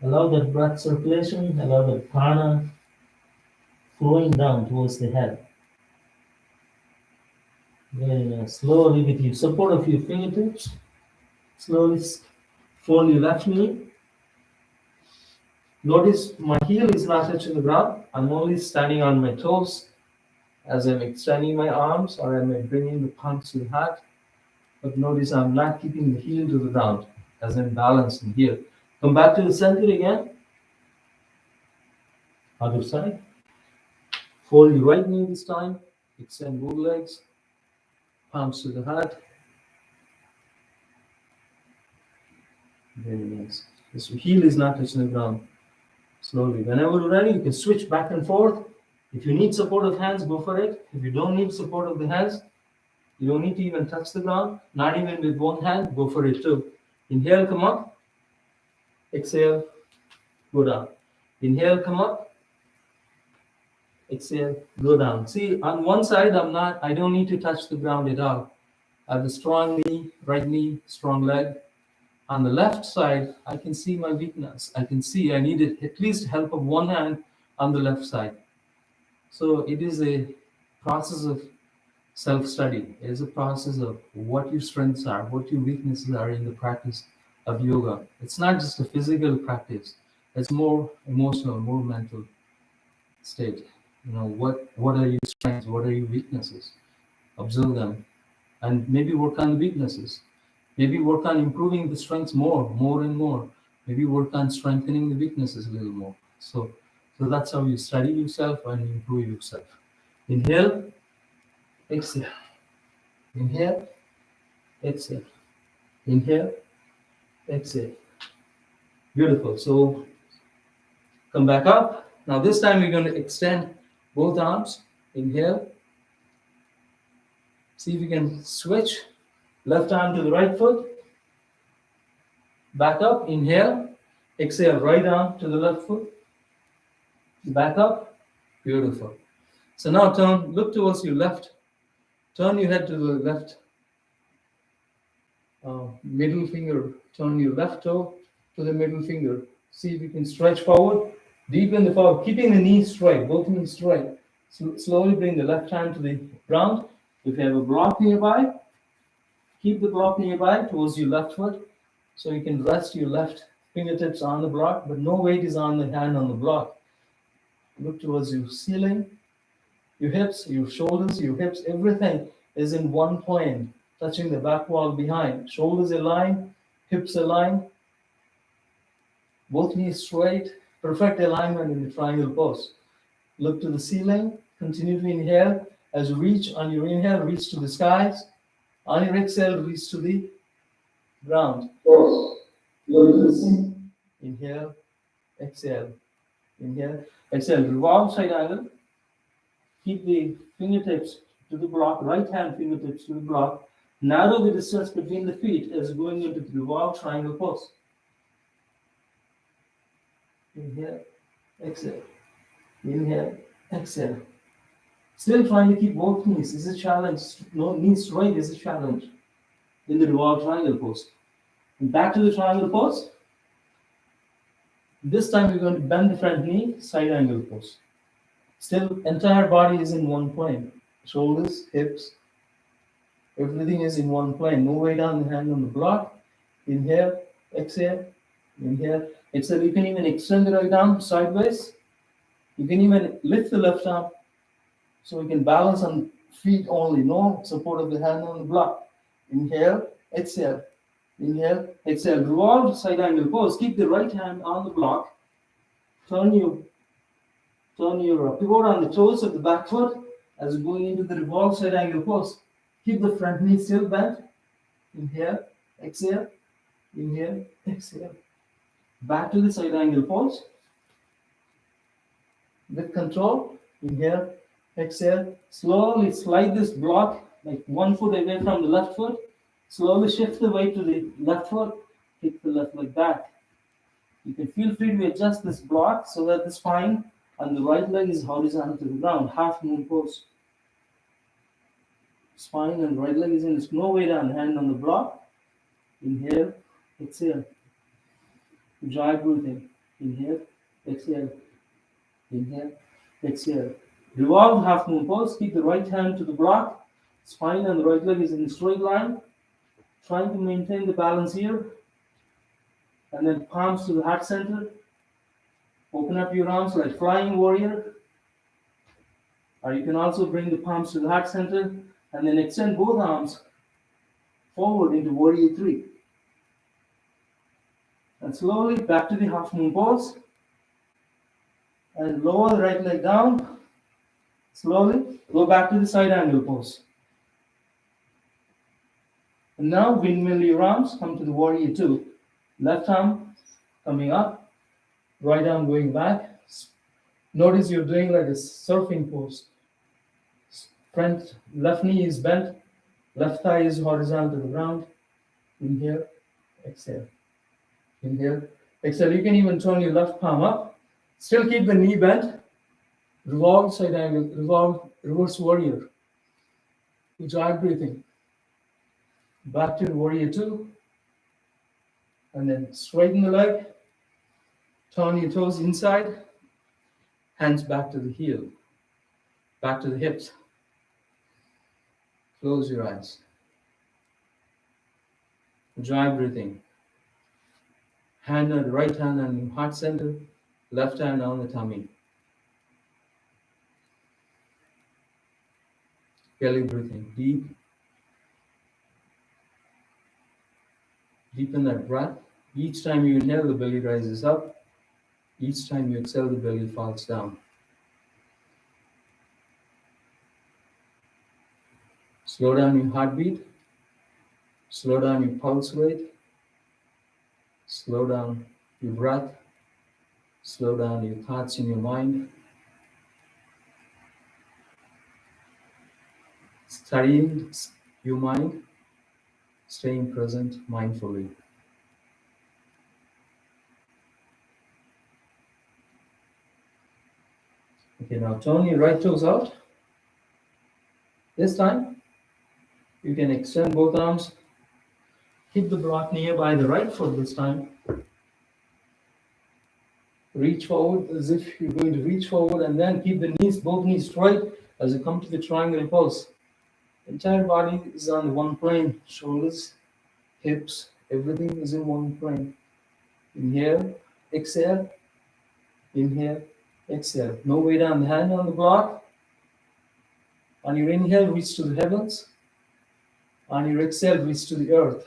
Allow that breath circulation, allow that prana flowing down towards the head. Very nice. Slowly, with the support of your fingertips, slowly fold your left knee. Notice my heel is not touching the ground. I'm only standing on my toes as I'm extending my arms, or I'm bringing the palms to the heart. But notice I'm not keeping the heel to the ground as I'm balancing here. Come back to the center again. Other side. Fold your right knee this time. Extend both legs, palms to the heart. Very nice. This heel is not touching the ground. Slowly. Whenever you're ready, you can switch back and forth. If you need support of hands, go for it. If you don't need support of the hands, you don't need to even touch the ground. Not even with one hand, go for it too. Inhale, come up. Exhale, go down. Inhale, come up. Exhale, go down. See, on one side, I don't need to touch the ground at all. I have a strong knee, strong leg. On the left side, I can see my weakness. I can see I needed at least help of one hand on the left side. So it is a process of self-study. It is a process of what your strengths are, what your weaknesses are in the practice of yoga. It's not just a physical practice. It's more emotional, more mental state. What are your strengths? What are your weaknesses? Observe them and maybe work on the weaknesses. Maybe work on improving the strengths more and more. Maybe work on strengthening the weaknesses a little more. So that's how you study yourself and improve yourself. Inhale, exhale. Inhale, exhale. Inhale, exhale. Beautiful. So come back up. Now this time we're going to extend both arms. Inhale. See if you can switch. Left arm to the right foot. Back up. Inhale. Exhale. Right arm to the left foot. Back up. Beautiful. So now look towards your left. Turn your head to the left middle finger. Turn your left toe to the middle finger. See if you can stretch forward. Deepen the forward, keeping the knees straight, both knees straight. Slowly bring the left hand to the ground. If you have a block nearby, keep the block nearby towards your left foot. So you can rest your left fingertips on the block, but no weight is on the hand on the block. Look towards your ceiling. Your hips, your shoulders, your hips, everything is in one plane, touching the back wall behind. Shoulders aligned, hips aligned, both knees straight, perfect alignment in the triangle pose. Look to the ceiling, continue to inhale. As you reach on your inhale, reach to the skies. On your exhale, reach to the ground. Pause. Look to the ceiling. Inhale, exhale. Inhale, exhale. Revolve side angle. Keep the fingertips to the block, right hand fingertips to the block. Narrow the distance between the feet as going into the revolve triangle pose. Inhale, exhale. Inhale, exhale. Still trying to keep both knees is a challenge. No, knees straight is a challenge in the revolve triangle pose. And back to the triangle pose. This time we're going to bend the front knee, side angle pose. Still, entire body is in one plane. Shoulders, hips, everything is in one plane. No weight on the hand on the block. Inhale, exhale, inhale, exhale. You can even extend the right arm sideways. You can even lift the left arm so you can balance on feet only. No support of the hand on the block. Inhale, exhale, inhale, exhale. Revolve side angle pose. Keep the right hand on the block. Turn your pivot on the toes of the back foot as you're going into the revolve side angle pose. Keep the front knee still bent. Inhale, exhale, inhale, exhale. Back to the side angle pose. With control, inhale, exhale. Slowly slide this block like 1 foot away from the left foot. Slowly shift the weight to the left foot. Kick the left leg back. You can feel free to adjust this block so that the spine and the right leg is horizontal to the ground. Half moon pose. Spine and right leg is in. There's no weight on the hand on the block. Inhale, exhale. Dry breathing. Inhale, exhale. Inhale, exhale. Revolve half moon pose. Keep the right hand to the block. Spine and the right leg is in a straight line. Trying to maintain the balance here. And then palms to the heart center. Open up your arms like flying warrior. Or you can also bring the palms to the heart center and then extend both arms forward into warrior 3. And slowly back to the half moon pose. And lower the right leg down. Slowly go back to the side angle pose. And now windmill your arms, come to the warrior two. Left arm coming up, right arm going back. Notice you're doing like a surfing pose. Front left knee is bent, left thigh is horizontal to the ground. Inhale, exhale. Inhale, exhale. You can even turn your left palm up. Still keep the knee bent. Revolve side angle, revolve, reverse warrior. Ujjayi breathing. Back to warrior two. And then straighten the leg. Turn your toes inside. Hands back to the heel. Back to the hips. Close your eyes. Ujjayi breathing. Hand on the right hand on the heart center. Left hand on the tummy. Belly breathing. Deep. Deepen that breath. Each time you inhale, the belly rises up. Each time you exhale, the belly falls down. Slow down your heartbeat. Slow down your pulse rate. Slow down your breath. Slow down your thoughts in your mind. Studying your mind, staying present mindfully. Okay, now turn your right toes out. This time, you can extend both arms. Keep the block nearby the right foot this time. Reach forward as if you're going to reach forward, and then keep the knees, both knees straight as you come to the triangle pose. Entire body is on one plane. Shoulders, hips, everything is in one plane. Inhale, exhale, inhale, exhale. No weight on the hand on the block. On your inhale, reach to the heavens. On your exhale, reach to the earth.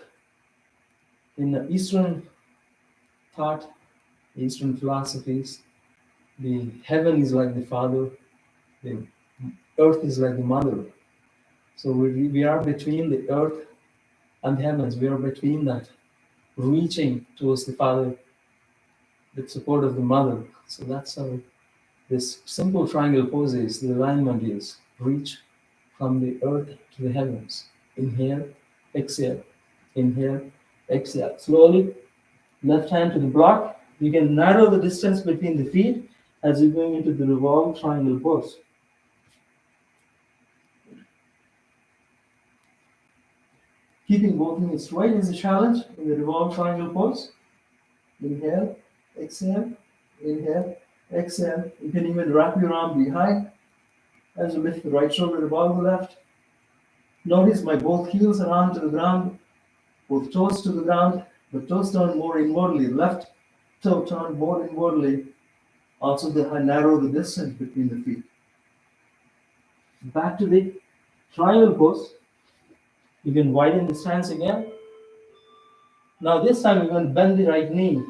In the Eastern thought, Eastern philosophies, the heaven is like the father, the earth is like the mother. So we are between the earth and the heavens. We are between that, reaching towards the father with support of the mother. So that's how this simple triangle pose is. The alignment is reach from the earth to the heavens. Inhale, exhale, inhale, exhale. Slowly, left hand to the block. You can narrow the distance between the feet as you're going into the revolve triangle pose. Keeping both knees straight is a challenge in the revolve triangle pose. Inhale, exhale, inhale, exhale. You can even wrap your arm behind as you lift the right shoulder above the left. Notice my both heels are onto the ground, both toes to the ground, but toes turn more inwardly. Left toe turn more inwardly. Also, I narrow the distance between the feet. Back to the triangle pose. You can widen the stance again. Now this time you're going to bend the right knee.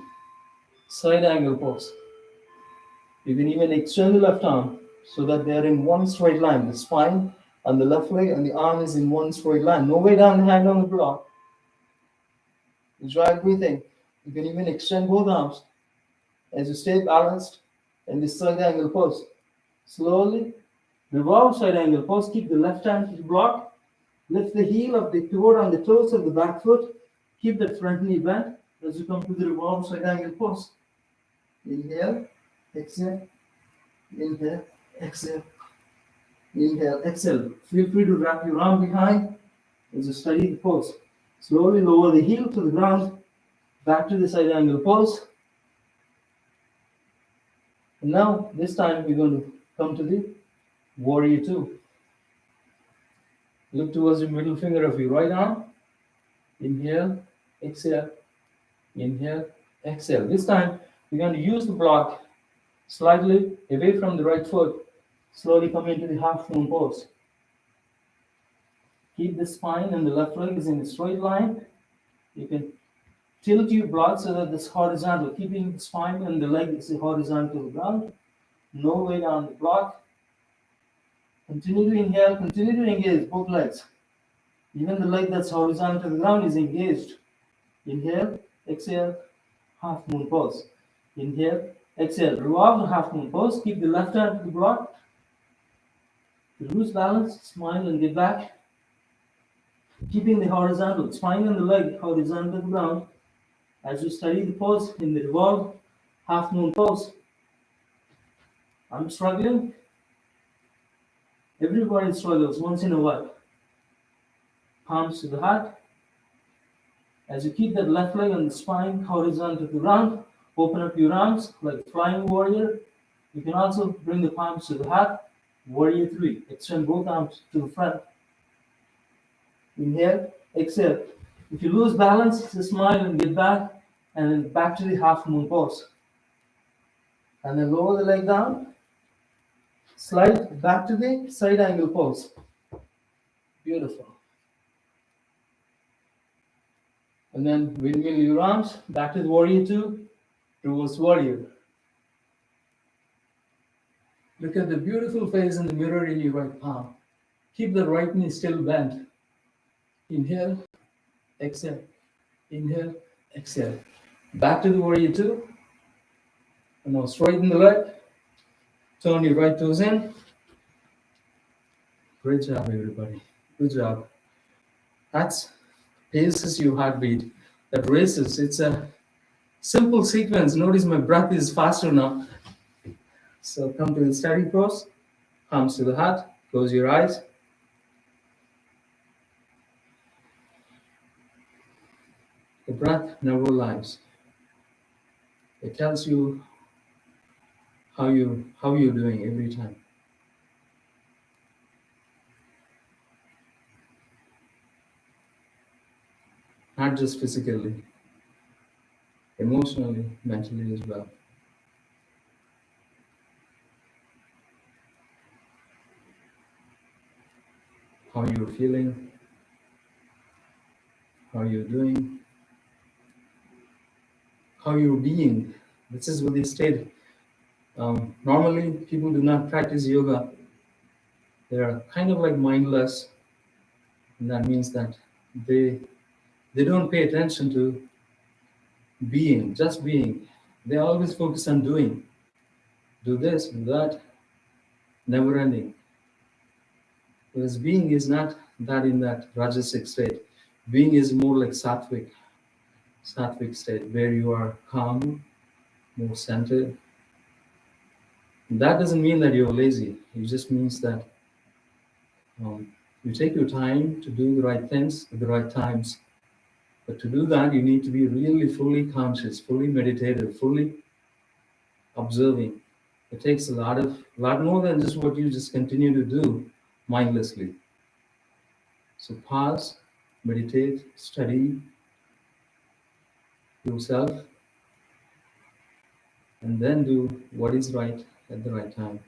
Side angle pose. You can even extend the left arm so that they are in one straight line. The spine and the left leg and the arm is in one straight line. No way down the hand on the block. Enjoy breathing. You can even extend both arms as you stay balanced in this side angle pose. Slowly revolve side angle pose. Keep the left hand to the block. Lift the heel of the pivot on the toes of the back foot. Keep that front knee bent as you come to the revolve side angle pose. Inhale, exhale, inhale, exhale, inhale, exhale. Feel free to wrap your arm behind as you study the pose. Slowly lower the heel to the ground. Back to the side angle pose. And now, this time we're going to come to the warrior two. Look towards the middle finger of your right arm. Inhale, exhale, inhale, exhale. This time, we're going to use the block slightly away from the right foot. Slowly come into the half moon pose. Keep the spine and the left leg is in a straight line. You can tilt your block so that it's horizontal, keeping the spine and the leg is horizontal to the ground. No weight on the block. Continue to inhale, continue to engage both legs. Even the leg that's horizontal to the ground is engaged. Inhale, exhale, half moon pose. Inhale, exhale, revolve the half moon pose. Keep the left hand to the block. If you lose balance, smile and get back. Keeping the horizontal, spine and the leg horizontal to the ground. As you study the pose in the revolve half moon pose, I'm struggling. Everybody struggles once in a while. Palms to the heart. As you keep that left leg on the spine horizontal to the ground, open up your arms like flying warrior. You can also bring the palms to the heart. Warrior 3. Extend both arms to the front. Inhale, exhale. If you lose balance, just smile and get back, and then back to the half moon pose. And then lower the leg down. Slide back to the side angle pose. Beautiful. And then windmill your arms back to the warrior 2, towards warrior. Look at the beautiful face in the mirror in your right palm. Keep the right knee still bent. Inhale, exhale. Inhale, exhale. Back to the warrior 2. And now straighten the leg. Turn your right toes in. Great job, everybody. Good job. That's paces your heartbeat. That races. It's a simple sequence. Notice my breath is faster now. So come to the steady pose. Palms to the heart. Close your eyes. The breath never lies. It tells you how you're doing every time. Not just physically, emotionally, mentally as well. How you're feeling, how you're doing, how you're being. This is what they state. Normally, people do not practice yoga. They're kind of like mindless, and that means that they don't pay attention to being, just being. They always focus on doing. Do this, do that, never ending. Because being is not that in that Rajasic state. Being is more like sattvic state, where you are calm, more centered. That doesn't mean that you're lazy. It just means that you take your time to do the right things at the right times. But to do that, you need to be really fully conscious, fully meditative, fully observing. It takes a lot more than just what you just continue to do mindlessly. So pause, meditate, study yourself, and then do what is right at the right time.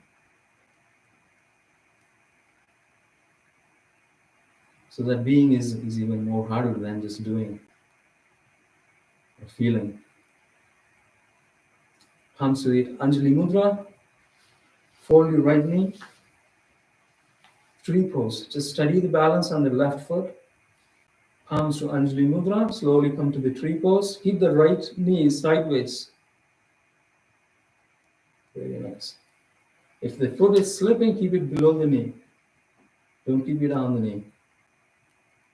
So that being is even more harder than just doing or feeling. Comes to the Anjali Mudra. Fold your right knee. Tree pose. Just study the balance on the left foot. Palms to Anjali Mudra. Slowly come to the tree pose. Keep the right knee sideways. Very nice. If the foot is slipping, keep it below the knee. Don't keep it on the knee.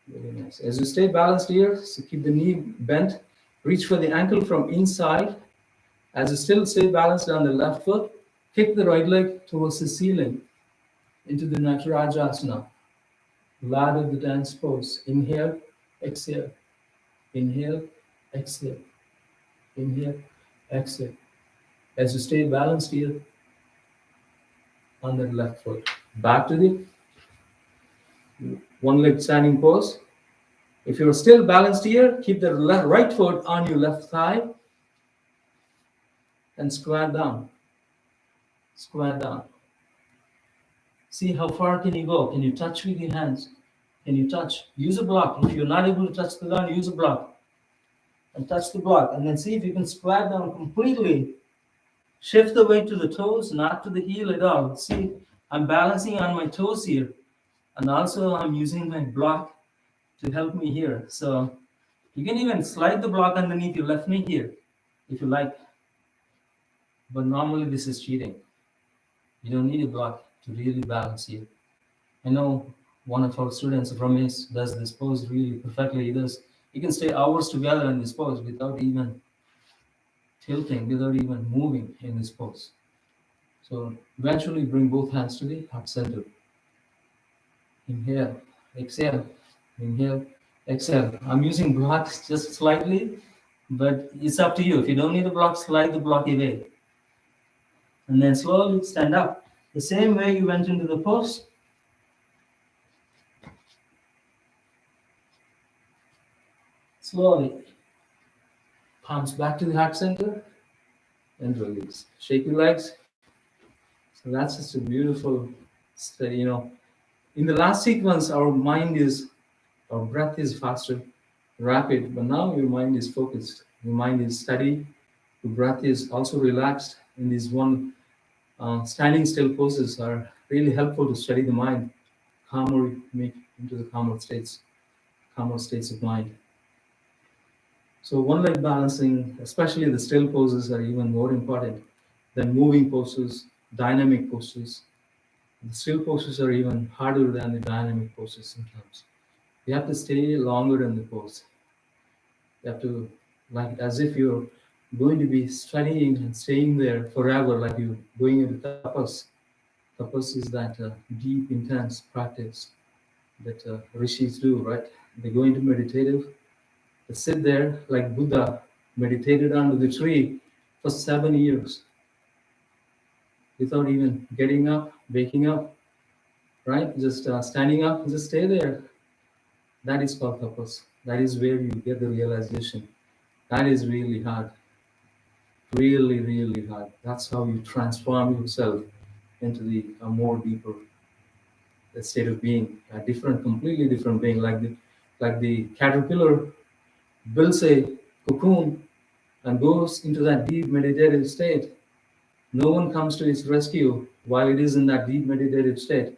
Very nice. As you stay balanced here, so keep the knee bent. Reach for the ankle from inside. As you still stay balanced on the left foot, kick the right leg towards the ceiling into the Natarajasana. Ladder the dance pose. Inhale, exhale. Inhale, exhale. Inhale, exhale. As you stay balanced here on the left foot. Back to the one leg standing pose. If you're still balanced here, keep the right foot on your left thigh and squat down. Squat down. See how far can you go? Can you touch with your hands? Can you touch? Use a block. If you're not able to touch the ground, use a block. And touch the block. And then see if you can squat down completely. Shift the weight to the toes, not to the heel at all. See I'm balancing on my toes here, and also I'm using my block to help me here. So you can even slide the block underneath your left knee here if you like, but normally this is cheating. You don't need a block to really balance here. I know one of our students, Ramesh, does this pose really perfectly. He can stay hours together in this pose without even tilting, without even moving in this pose. So eventually bring both hands to the heart center. Inhale, exhale, inhale, exhale. I'm using blocks just slightly, but it's up to you. If you don't need a block, slide the block away. And then slowly stand up. The same way you went into the pose. Slowly. Palms back to the heart center and release. Shake your legs. So that's just a beautiful study. In the last sequence, our breath is faster, rapid, but now your mind is focused. Your mind is steady. Your breath is also relaxed. In these standing still poses are really helpful to study the mind, make into the calmer states of mind. So one leg balancing, especially the still poses, are even more important than moving poses, dynamic poses. The still poses are even harder than the dynamic poses sometimes. You have to stay longer in the pose. You have to, like, as if you're going to be studying and staying there forever, like you're going into tapas. Tapas is that deep, intense practice that rishis do, right? They go into meditative, they sit there like Buddha meditated under the tree for 7 years without even getting up, waking up, right? Just standing up, just stay there. That is called tapas. That is where you get the realization. That is really hard. Really, really hard. That's how you transform yourself into a more deeper state of being, a different, completely different being. Like the caterpillar builds a cocoon and goes into that deep meditative state. No one comes to its rescue while it is in that deep meditative state.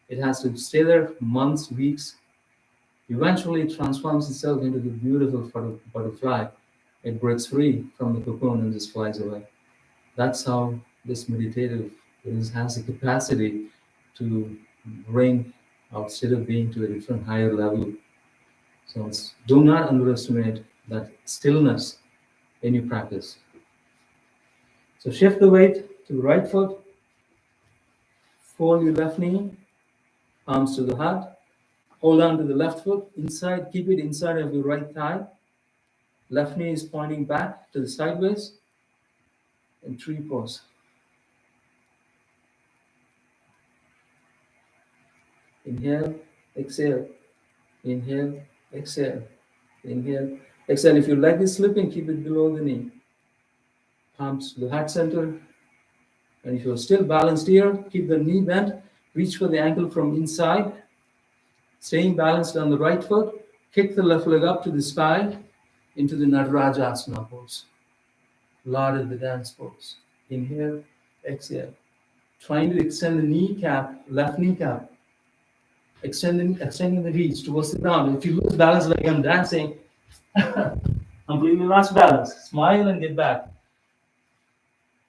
It has to stay there months, weeks. Eventually, it transforms itself into the beautiful butterfly. It breaks free from the cocoon and just flies away. That's how this meditative has the capacity to bring our state of being to a different, higher level. So do not underestimate that stillness in your practice. So shift the weight to the right foot, fold your left knee, palms to the heart, hold on to the left foot, keep it inside of your right thigh. Left knee is pointing back to the sideways, and tree pose. Inhale, exhale, inhale, exhale, inhale, exhale. If your leg is slipping, keep it below the knee. Palms to the heart center. And if you're still balanced here, keep the knee bent, reach for the ankle from inside, staying balanced on the right foot, kick the left leg up to the sky into the Natarajasana pose. Lord of the dance pose. Inhale, exhale. Trying to extend the kneecap, left kneecap, extending the reach towards the ground. If you lose balance like I'm dancing, completely lost balance. Smile and get back.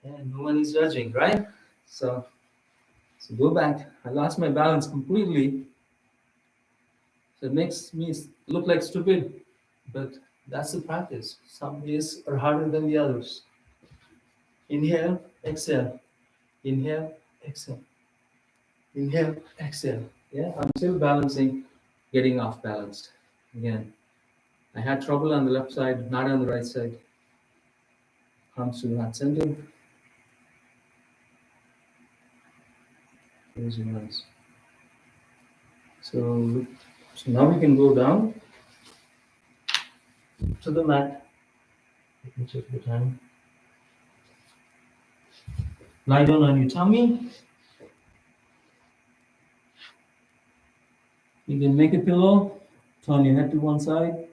And no one is judging, right? So go back. I lost my balance completely. So it makes me look like stupid, but that's the practice. Some days are harder than the others. Inhale, exhale. Inhale, exhale. Inhale, exhale. Yeah, I'm still balancing, getting off balanced. Again, I had trouble on the left side, not on the right side. Palms to the heart center. Close your eyes. So now we can go down to the mat. Let me check the time. Lie down on your tummy. You can make a pillow, turn your head to one side.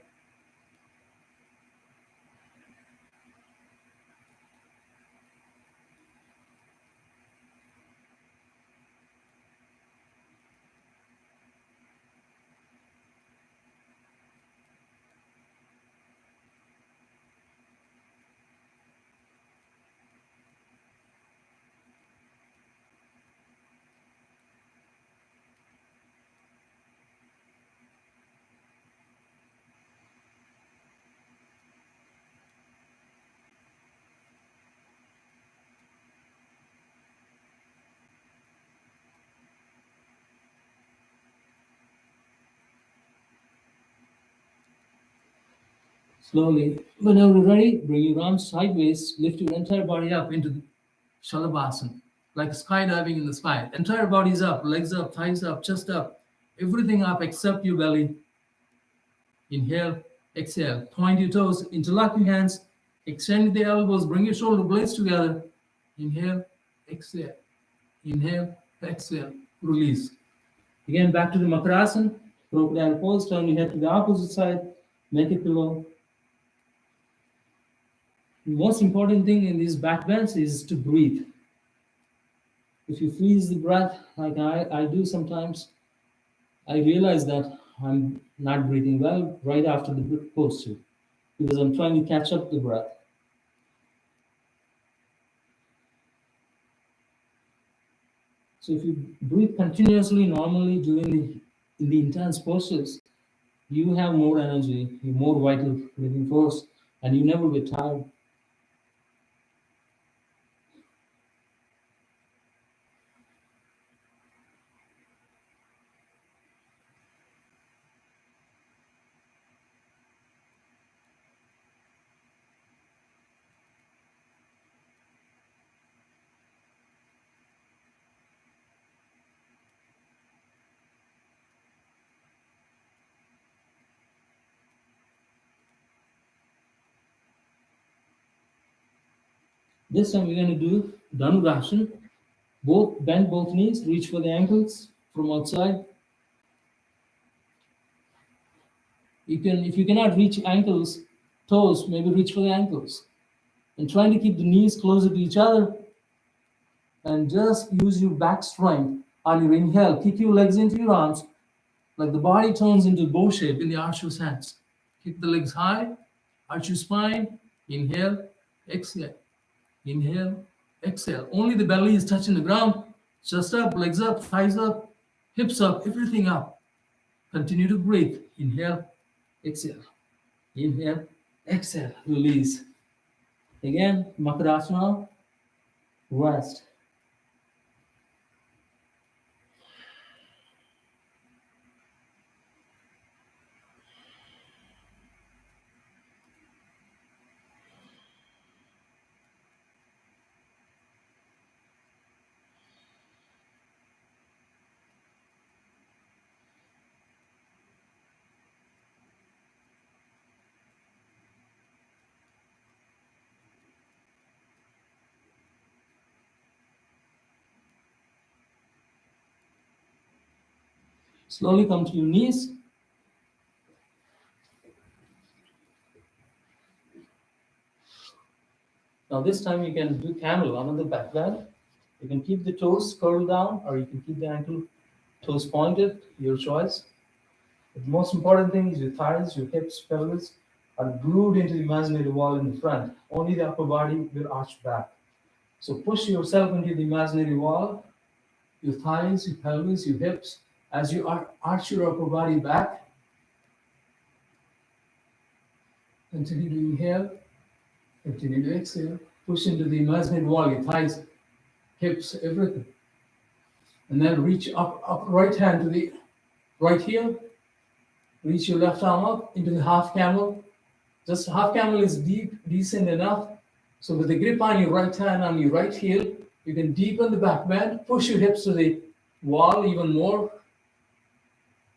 Slowly, whenever you're ready, bring your arms sideways, lift your entire body up into the Shalabhasana, like skydiving in the sky. Entire body is up, legs up, thighs up, chest up, everything up except your belly. Inhale, exhale. Point your toes, interlock your hands, extend the elbows, bring your shoulder blades together. Inhale, exhale. Inhale, exhale, release. Again, back to the Natarajasana, crocodile pose, turn your head to the opposite side, make a pillow. The most important thing in these back bends is to breathe. If you freeze the breath, like I do sometimes, I realize that I'm not breathing well right after the posture because I'm trying to catch up the breath. So if you breathe continuously, normally in the intense postures, you have more energy, you more vital living force, and you never get tired. This time we're going to do Dhanurasana. Bend both knees, reach for the ankles from outside. If you cannot reach ankles, toes, maybe reach for the ankles. And trying to keep the knees closer to each other and just use your back strength on your inhale. Kick your legs into your arms, like the body turns into bow shape in the arch of hands. Kick the legs high, arch your spine, inhale, exhale, inhale, exhale. Only the belly is touching the ground, chest up, legs up, thighs up, hips up, everything up. Continue to breathe. Inhale, exhale, inhale, exhale, release. Again, Makarasana, rest. Slowly come to your knees. Now this time you can do camel on the back bend. You can keep the toes curled down or you can keep the ankle toes pointed, your choice. But the most important thing is your thighs, your hips, pelvis are glued into the imaginary wall in the front. Only the upper body will arch back. So push yourself into the imaginary wall, your thighs, your pelvis, your hips, as you arch your upper body back. Continue to inhale, continue to exhale. Push into the imaginary wall, your thighs, hips, everything. And then reach up right hand to the right heel. Reach your left arm up into the half camel. Just half camel is deep, decent enough. So with the grip on your right hand on your right heel, you can deepen the back bend, push your hips to the wall even more.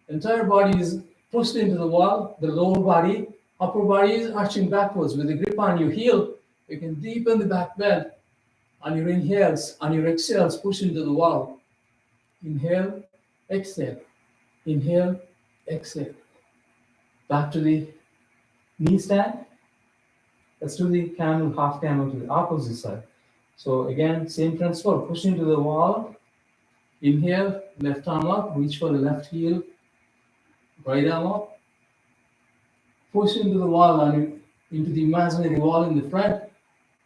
Entire body is pushed into the wall, the lower body, upper body is arching backwards. With the grip on your heel, you can deepen the back bend. On your inhales, on your exhales, push into the wall. Inhale, exhale. Inhale, exhale. Back to the knee stand. Let's do the camel, half camel to the opposite side. So again, same principle, push into the wall. Inhale, left arm up, reach for the left heel, right arm up. Push into the wall, into the imaginary wall in the front.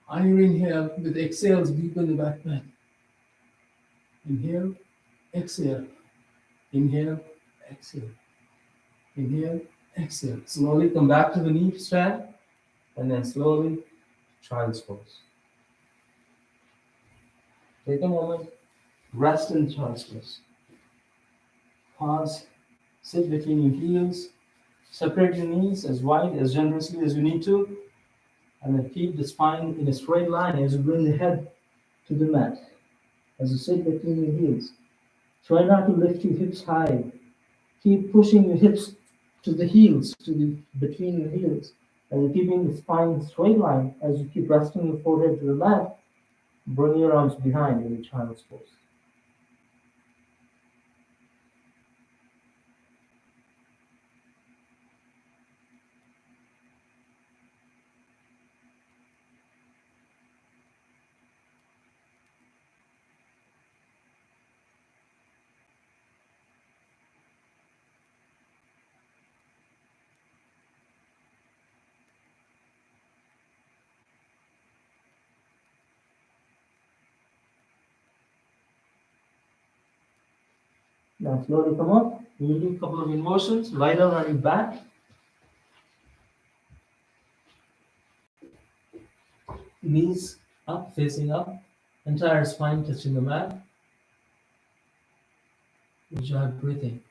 On your inhale, with exhales, deepen the back bend. Inhale, exhale. Inhale, exhale. Inhale, exhale. Slowly come back to the knee stand and then slowly child's pose. Take a moment, rest in child's pose. Pause, sit between your heels, Separate your knees as wide, as generously as you need to, and then keep the spine in a straight line as you bring the head to the mat. As you sit between your heels, try not to lift your hips high. Keep pushing your hips to the heels, between the heels, and you're keeping the spine straight line as you keep resting your forehead to the mat. Bring your arms behind in the child's pose. Now slowly come up. We will do a couple of inversions. Lie down on your back. Knees up, facing up. Entire spine touching the mat. Enjoy breathing.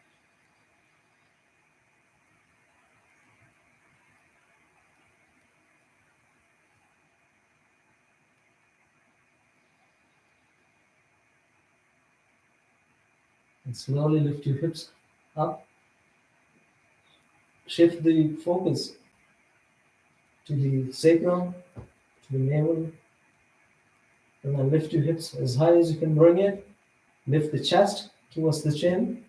And slowly lift your hips up. Shift the focus to the sacrum, to the navel. And then lift your hips as high as you can bring it. Lift the chest towards the chin.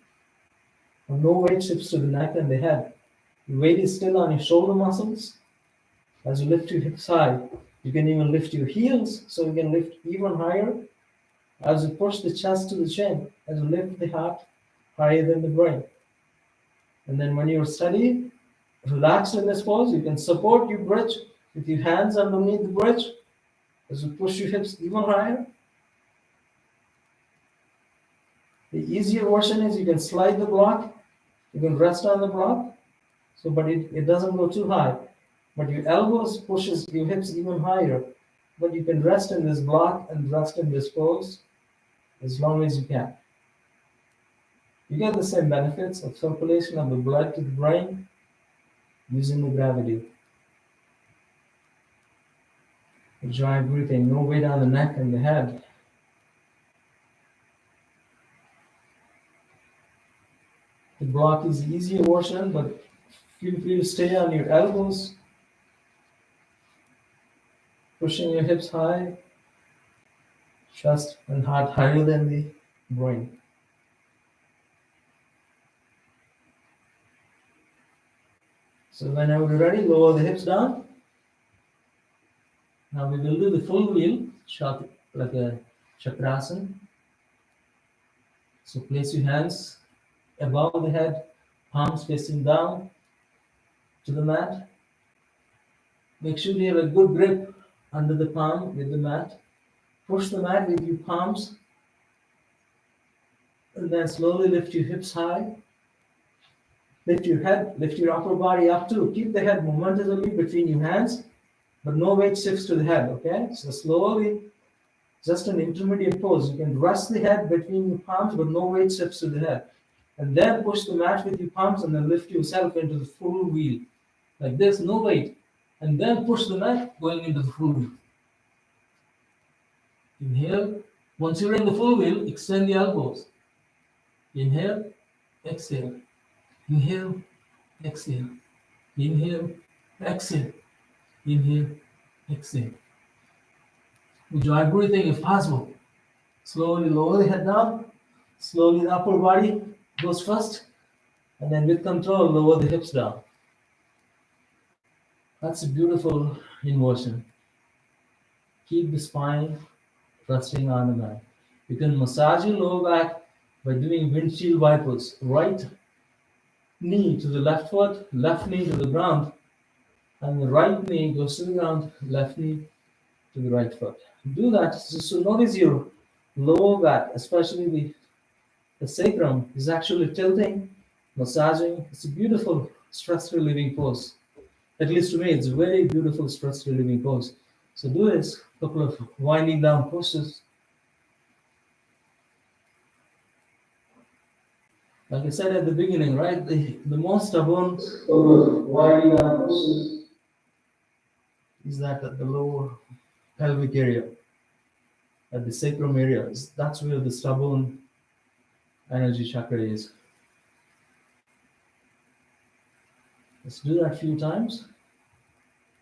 And no weight shifts to the neck and the head. The weight is still on your shoulder muscles. As you lift your hips high, you can even lift your heels so you can lift even higher. As you push the chest to the chin, as you lift the heart higher than the brain. And then when you're steady, relaxed in this pose, you can support your bridge with your hands underneath the bridge as you push your hips even higher. The easier version is you can slide the block, you can rest on the block, but it doesn't go too high. But your elbows pushes your hips even higher. But you can rest in this block and rest in this pose as long as you can. You get the same benefits of circulation of the blood to the brain using the gravity. Enjoy breathing, no weight on the neck and the head. The block is the easier version, but feel free to stay on your elbows, pushing your hips high, chest and heart higher than the brain. So whenever you're ready, lower the hips down. Now we will do the full wheel, like a chakrasana. So place your hands above the head, palms facing down to the mat. Make sure you have a good grip under the palm with the mat. Push the mat with your palms. And then slowly lift your hips high. Lift your head, lift your upper body up too. Keep the head momentarily between your hands, but no weight shifts to the head, okay? So slowly, just an intermediate pose. You can rest the head between your palms, but no weight shifts to the head. And then push the mat with your palms and then lift yourself into the full wheel. Like this, no weight. And then push the mat going into the full wheel. Inhale. Once you're in the full wheel, extend the elbows. Inhale, exhale. Inhale, exhale. Inhale, exhale. Inhale, exhale. Enjoy breathing if possible. Slowly lower the head down. Slowly the upper body goes first. And then with control, lower the hips down. That's a beautiful inversion. Keep the spine resting on the mat. You can massage your lower back by doing windshield wipers. Right knee to the left foot, left knee to the ground, and the right knee goes to the ground, left knee to the right foot. Do that. So notice your lower back, especially the sacrum, is actually tilting, massaging. It's a beautiful stress relieving pose. At least to me, it's a very beautiful stress relieving pose. So do this, couple of winding down poses. Like I said at the beginning, right? The most stubborn winding down process is that at the lower pelvic area, at the sacrum area. That's where the stubborn energy chakra is. Let's do that a few times.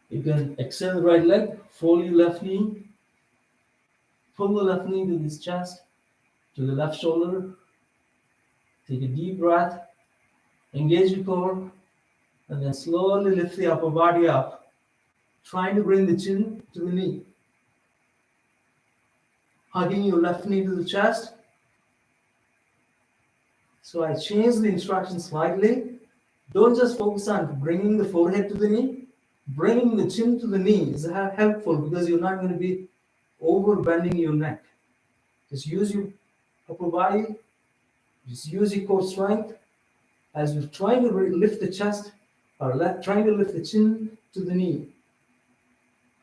You can extend the right leg, fold your left knee, pull the left knee to this chest, to the left shoulder. Take a deep breath, engage your core, and then slowly lift the upper body up, trying to bring the chin to the knee. Hugging your left knee to the chest. So I changed the instruction slightly. Don't just focus on bringing the forehead to the knee. Bringing the chin to the knee is helpful because you're not going to be over bending your neck. Just use your upper body. Just use your core strength as you're trying to lift the chest or trying to lift the chin to the knee.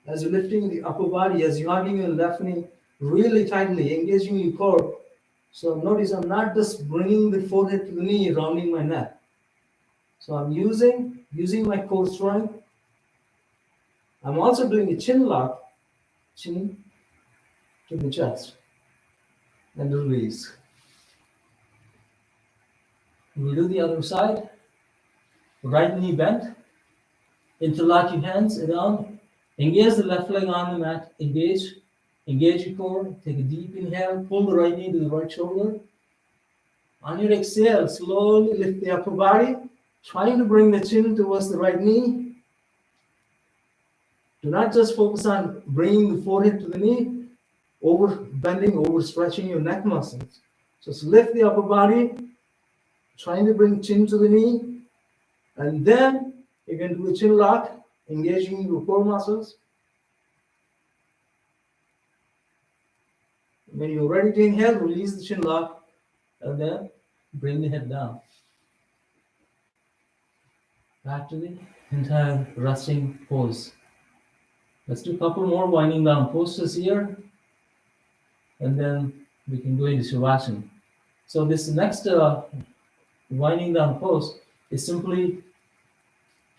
As you're lifting the upper body, as you're hugging your left knee really tightly, engaging your core. So notice I'm not just bringing the forehead to the knee, rounding my neck. So I'm using my core strength. I'm also doing a chin lock, chin to the chest, and release. We'll do the other side. Right knee bent. Interlock your hands around. Engage the left leg on the mat. Engage your core. Take a deep inhale. Pull the right knee to the right shoulder. On your exhale, slowly lift the upper body, trying to bring the chin towards the right knee. Do not just focus on bringing the forehead to the knee, overstretching your neck muscles. Just lift the upper body, trying to bring chin to the knee, and then you can do a chin lock, engaging your core muscles. When you're ready to inhale, release the chin lock, and then bring the head down. Back to the entire resting pose. Let's do a couple more winding down poses here, and then we can go into Shavasana. So this next winding down pose is simply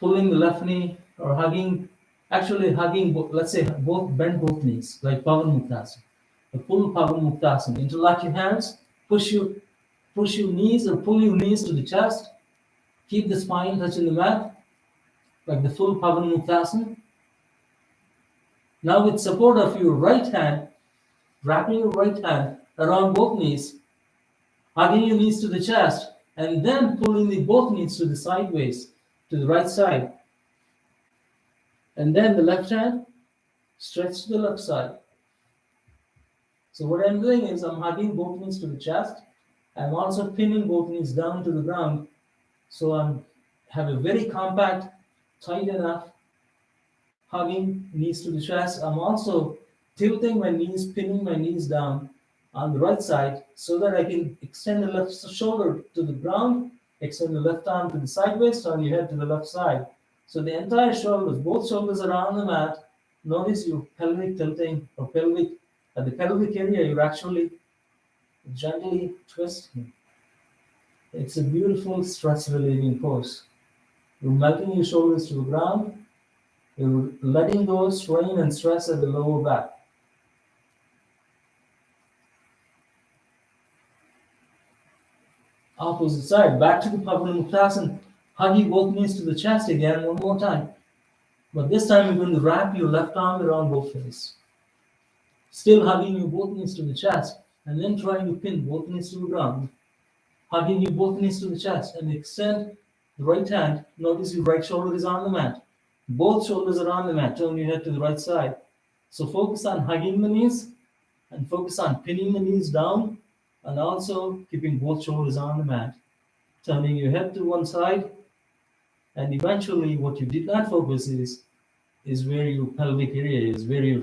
pulling the left knee or hugging, let's say bend both knees, like Pavanmuktasana. Pull Pavanmuktasana. Interlock your hands, push your knees or pull your knees to the chest. Keep the spine touching the mat, like the full Pavanmuktasana. Now with support of your right hand, wrapping your right hand around both knees, hugging your knees to the chest, and then pulling both knees to the sideways, to the right side. And then the left hand, stretch to the left side. So what I'm doing is I'm hugging both knees to the chest. I'm also pinning both knees down to the ground. So I have a very compact, tight enough hugging knees to the chest. I'm also tilting my knees, pinning my knees down on the right side so that I can extend the left shoulder to the ground, extend the left arm to the sideways, turn your head to the left side. So the entire shoulders, both shoulders are on the mat. Notice your pelvic tilting or at the pelvic area, you're actually gently twisting. It's a beautiful stress relieving pose. You're melting your shoulders to the ground. You're letting go strain and stress at the lower back. Opposite side, back to the Pavanmuktasana. Hugging both knees to the chest again one more time. But this time you're going to wrap your left arm around both knees. Still hugging your both knees to the chest, and then trying to pin both knees to the ground. Hugging your both knees to the chest and extend the right hand. Notice your right shoulder is on the mat. Both shoulders are on the mat. Turn your head to the right side. So focus on hugging the knees and focus on pinning the knees down and also keeping both shoulders on the mat. Turning your head to one side, and eventually what you did not focus is where your pelvic area is, where your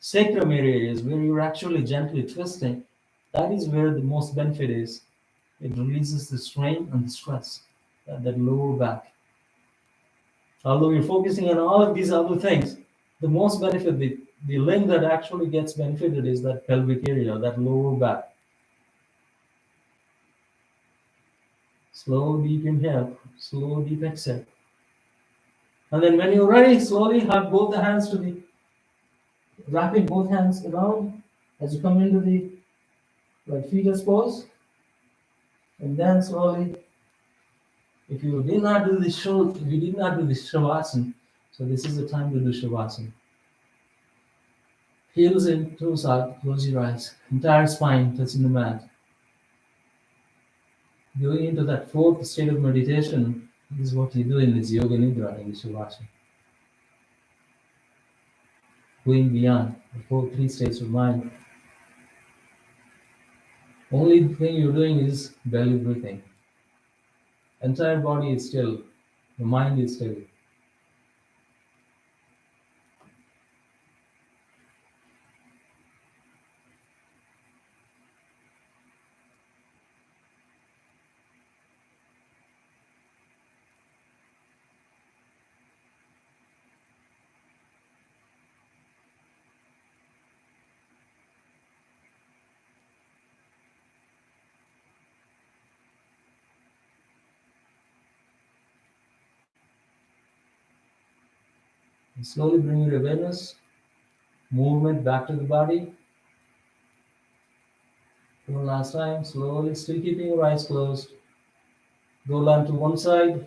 sacrum area is, where you're actually gently twisting. That is where the most benefit is. It releases the strain and the stress at that lower back. Although you're focusing on all of these other things, the most benefit, the limb that actually gets benefited is that pelvic area, that lower back. Slow, deep inhale, slow, deep exhale. And then when you're ready, slowly hug both the hands to the, wrapping both hands around as you come into the like fetus pose. And then slowly, if you did not do the show, if you did not do the shavasana, so this is the time to do shavasana. Heels in, toes out, close your eyes. Entire spine touching the mat. Going into that fourth state of meditation, this is what you do in this yoga nidra, in the shavasana. Going beyond the three states of mind. Only thing you're doing is belly breathing. Entire body is still, the mind is still. And slowly bring your awareness, movement back to the body. One last time, slowly, still keeping your eyes closed. Roll on to one side,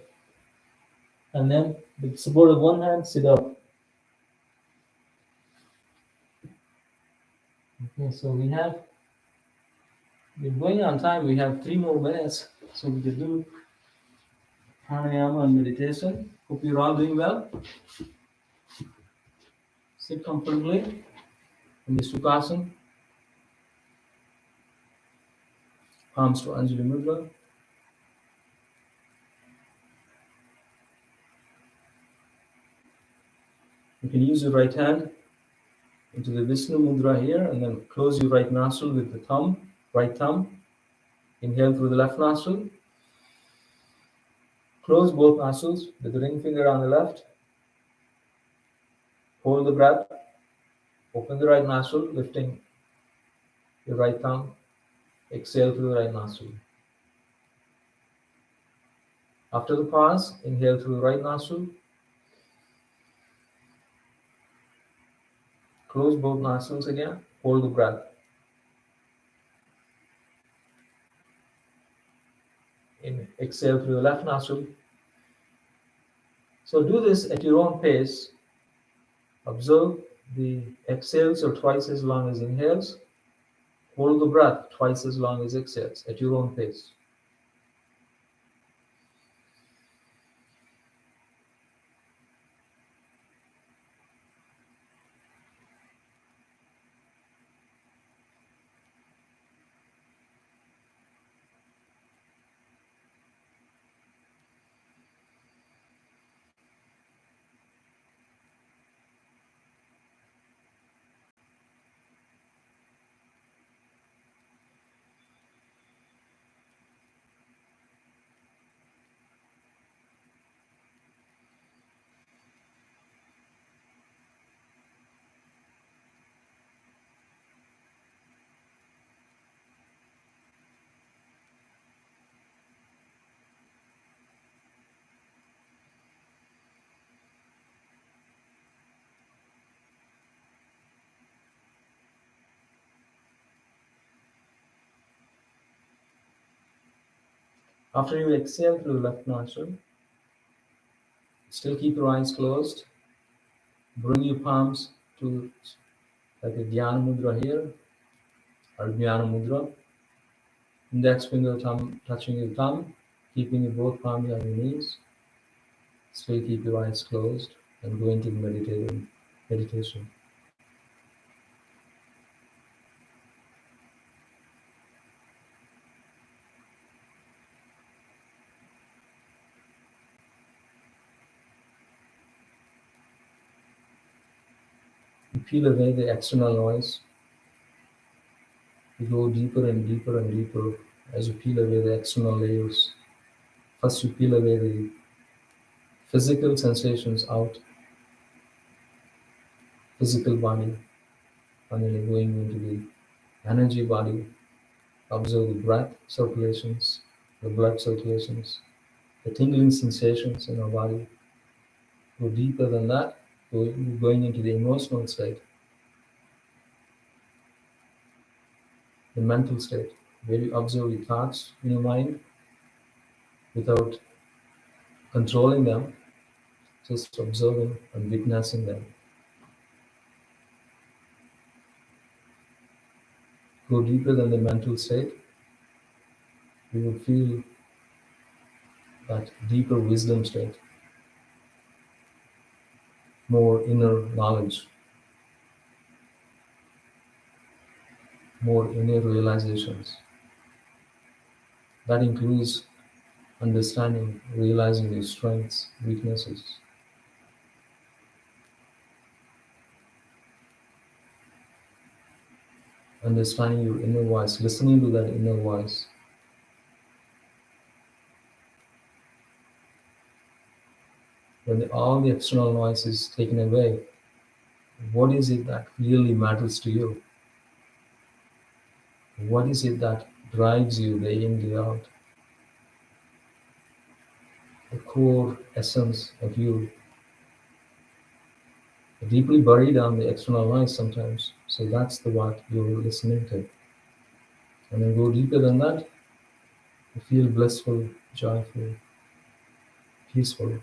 and then with support of one hand, sit up. Okay, so we're going on time. We have 3 more minutes, so we can do pranayama and meditation. Hope you're all doing well. Sit comfortably in the Sukhasana. Palms to Anjali Mudra. You can use your right hand into the Vishnu Mudra here, and then close your right nostril with the thumb, right thumb. Inhale through the left nostril. Close both nostrils with the ring finger on the left. Hold the breath. Open the right nostril, lifting your right thumb. Exhale through the right nostril. After the pause, inhale through the right nostril. Close both nostrils again. Hold the breath. Exhale through the left nostril. So do this at your own pace. Observe the exhales are twice as long as inhales. Hold the breath twice as long as exhales at your own pace. After you exhale through the left nostril, still keep your eyes closed. Bring your palms to like a Jana Mudra here, or Jnana Mudra. Index finger thumb touching your thumb, keeping your both palms on your knees. Still keep your eyes closed and go into the meditation. You peel away the external noise. You go deeper and deeper and deeper as you peel away the external layers. First, you peel away the physical sensations out, physical body, and then you're going into the energy body. Observe the breath circulations. the blood circulations, the tingling sensations in our body. Go deeper than that, going into the emotional state, the mental state, where you observe your thoughts in your mind without controlling them, just observing and witnessing them. Go deeper than the mental state, you will feel that deeper wisdom state, more inner knowledge, more inner realizations. That includes understanding, realizing your strengths, weaknesses. Understanding your inner voice, listening to that inner voice. When all the external noise is taken away, what is it that really matters to you? What is it that drives you day in, day out? The core essence of you, deeply buried on the external noise sometimes. So that's the what you're listening to. And then go deeper than that, you feel blissful, joyful, peaceful.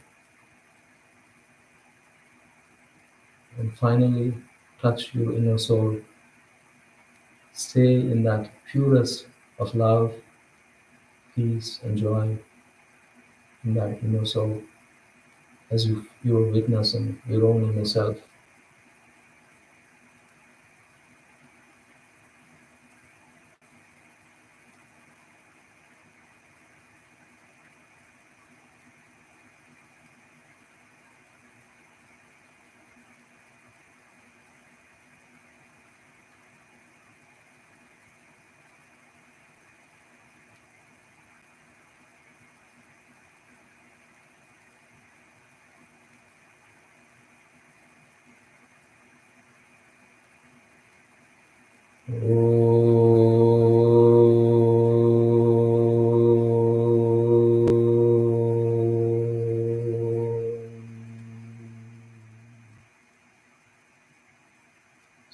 And finally, touch your inner soul. Stay in that purest of love, peace, and joy in that inner soul as you're witnessing your own inner self.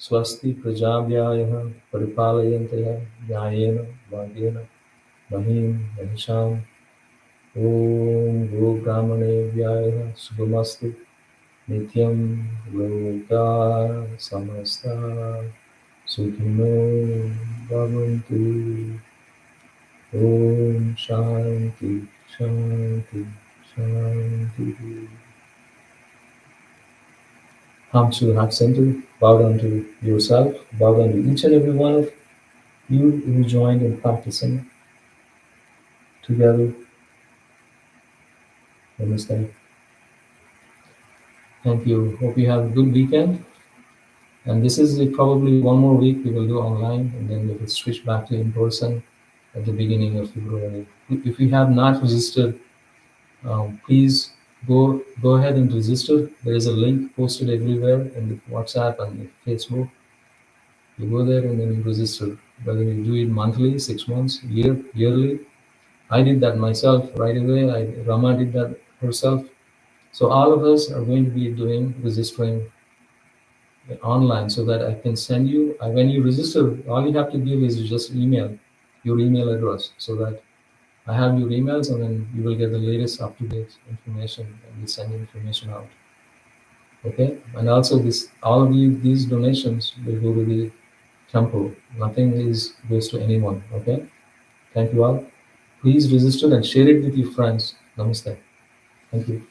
Swasti prajabhyayah paripalayantaha nyayena bhagyena mahim mahisham om go brahmanebhyayah subhamastu nityam loka samasta sukhino bhavantu om shanti shanti shanti. Palms to the heart center, bow down to yourself, bow down to each and every one of you who joined in practicing together. Namaste. Thank you. Hope you have a good weekend. And this is probably one more week we will do online, and then we will switch back to in person at the beginning of February. If you have not registered, please go ahead and register. There is a link posted everywhere in the WhatsApp and the Facebook. You go there and then you register. Whether you do it monthly, 6 months, yearly. I did that myself right away. Rama did that herself. So all of us are going to be registering online so that I can send you, when you register, all you have to give is just email, your email address, so that I have your emails and then you will get the latest up-to-date information and we send information out. Okay? And also all of these donations will go to the temple. Nothing goes to anyone. Okay? Thank you all. Please register and share it with your friends. Namaste. Thank you.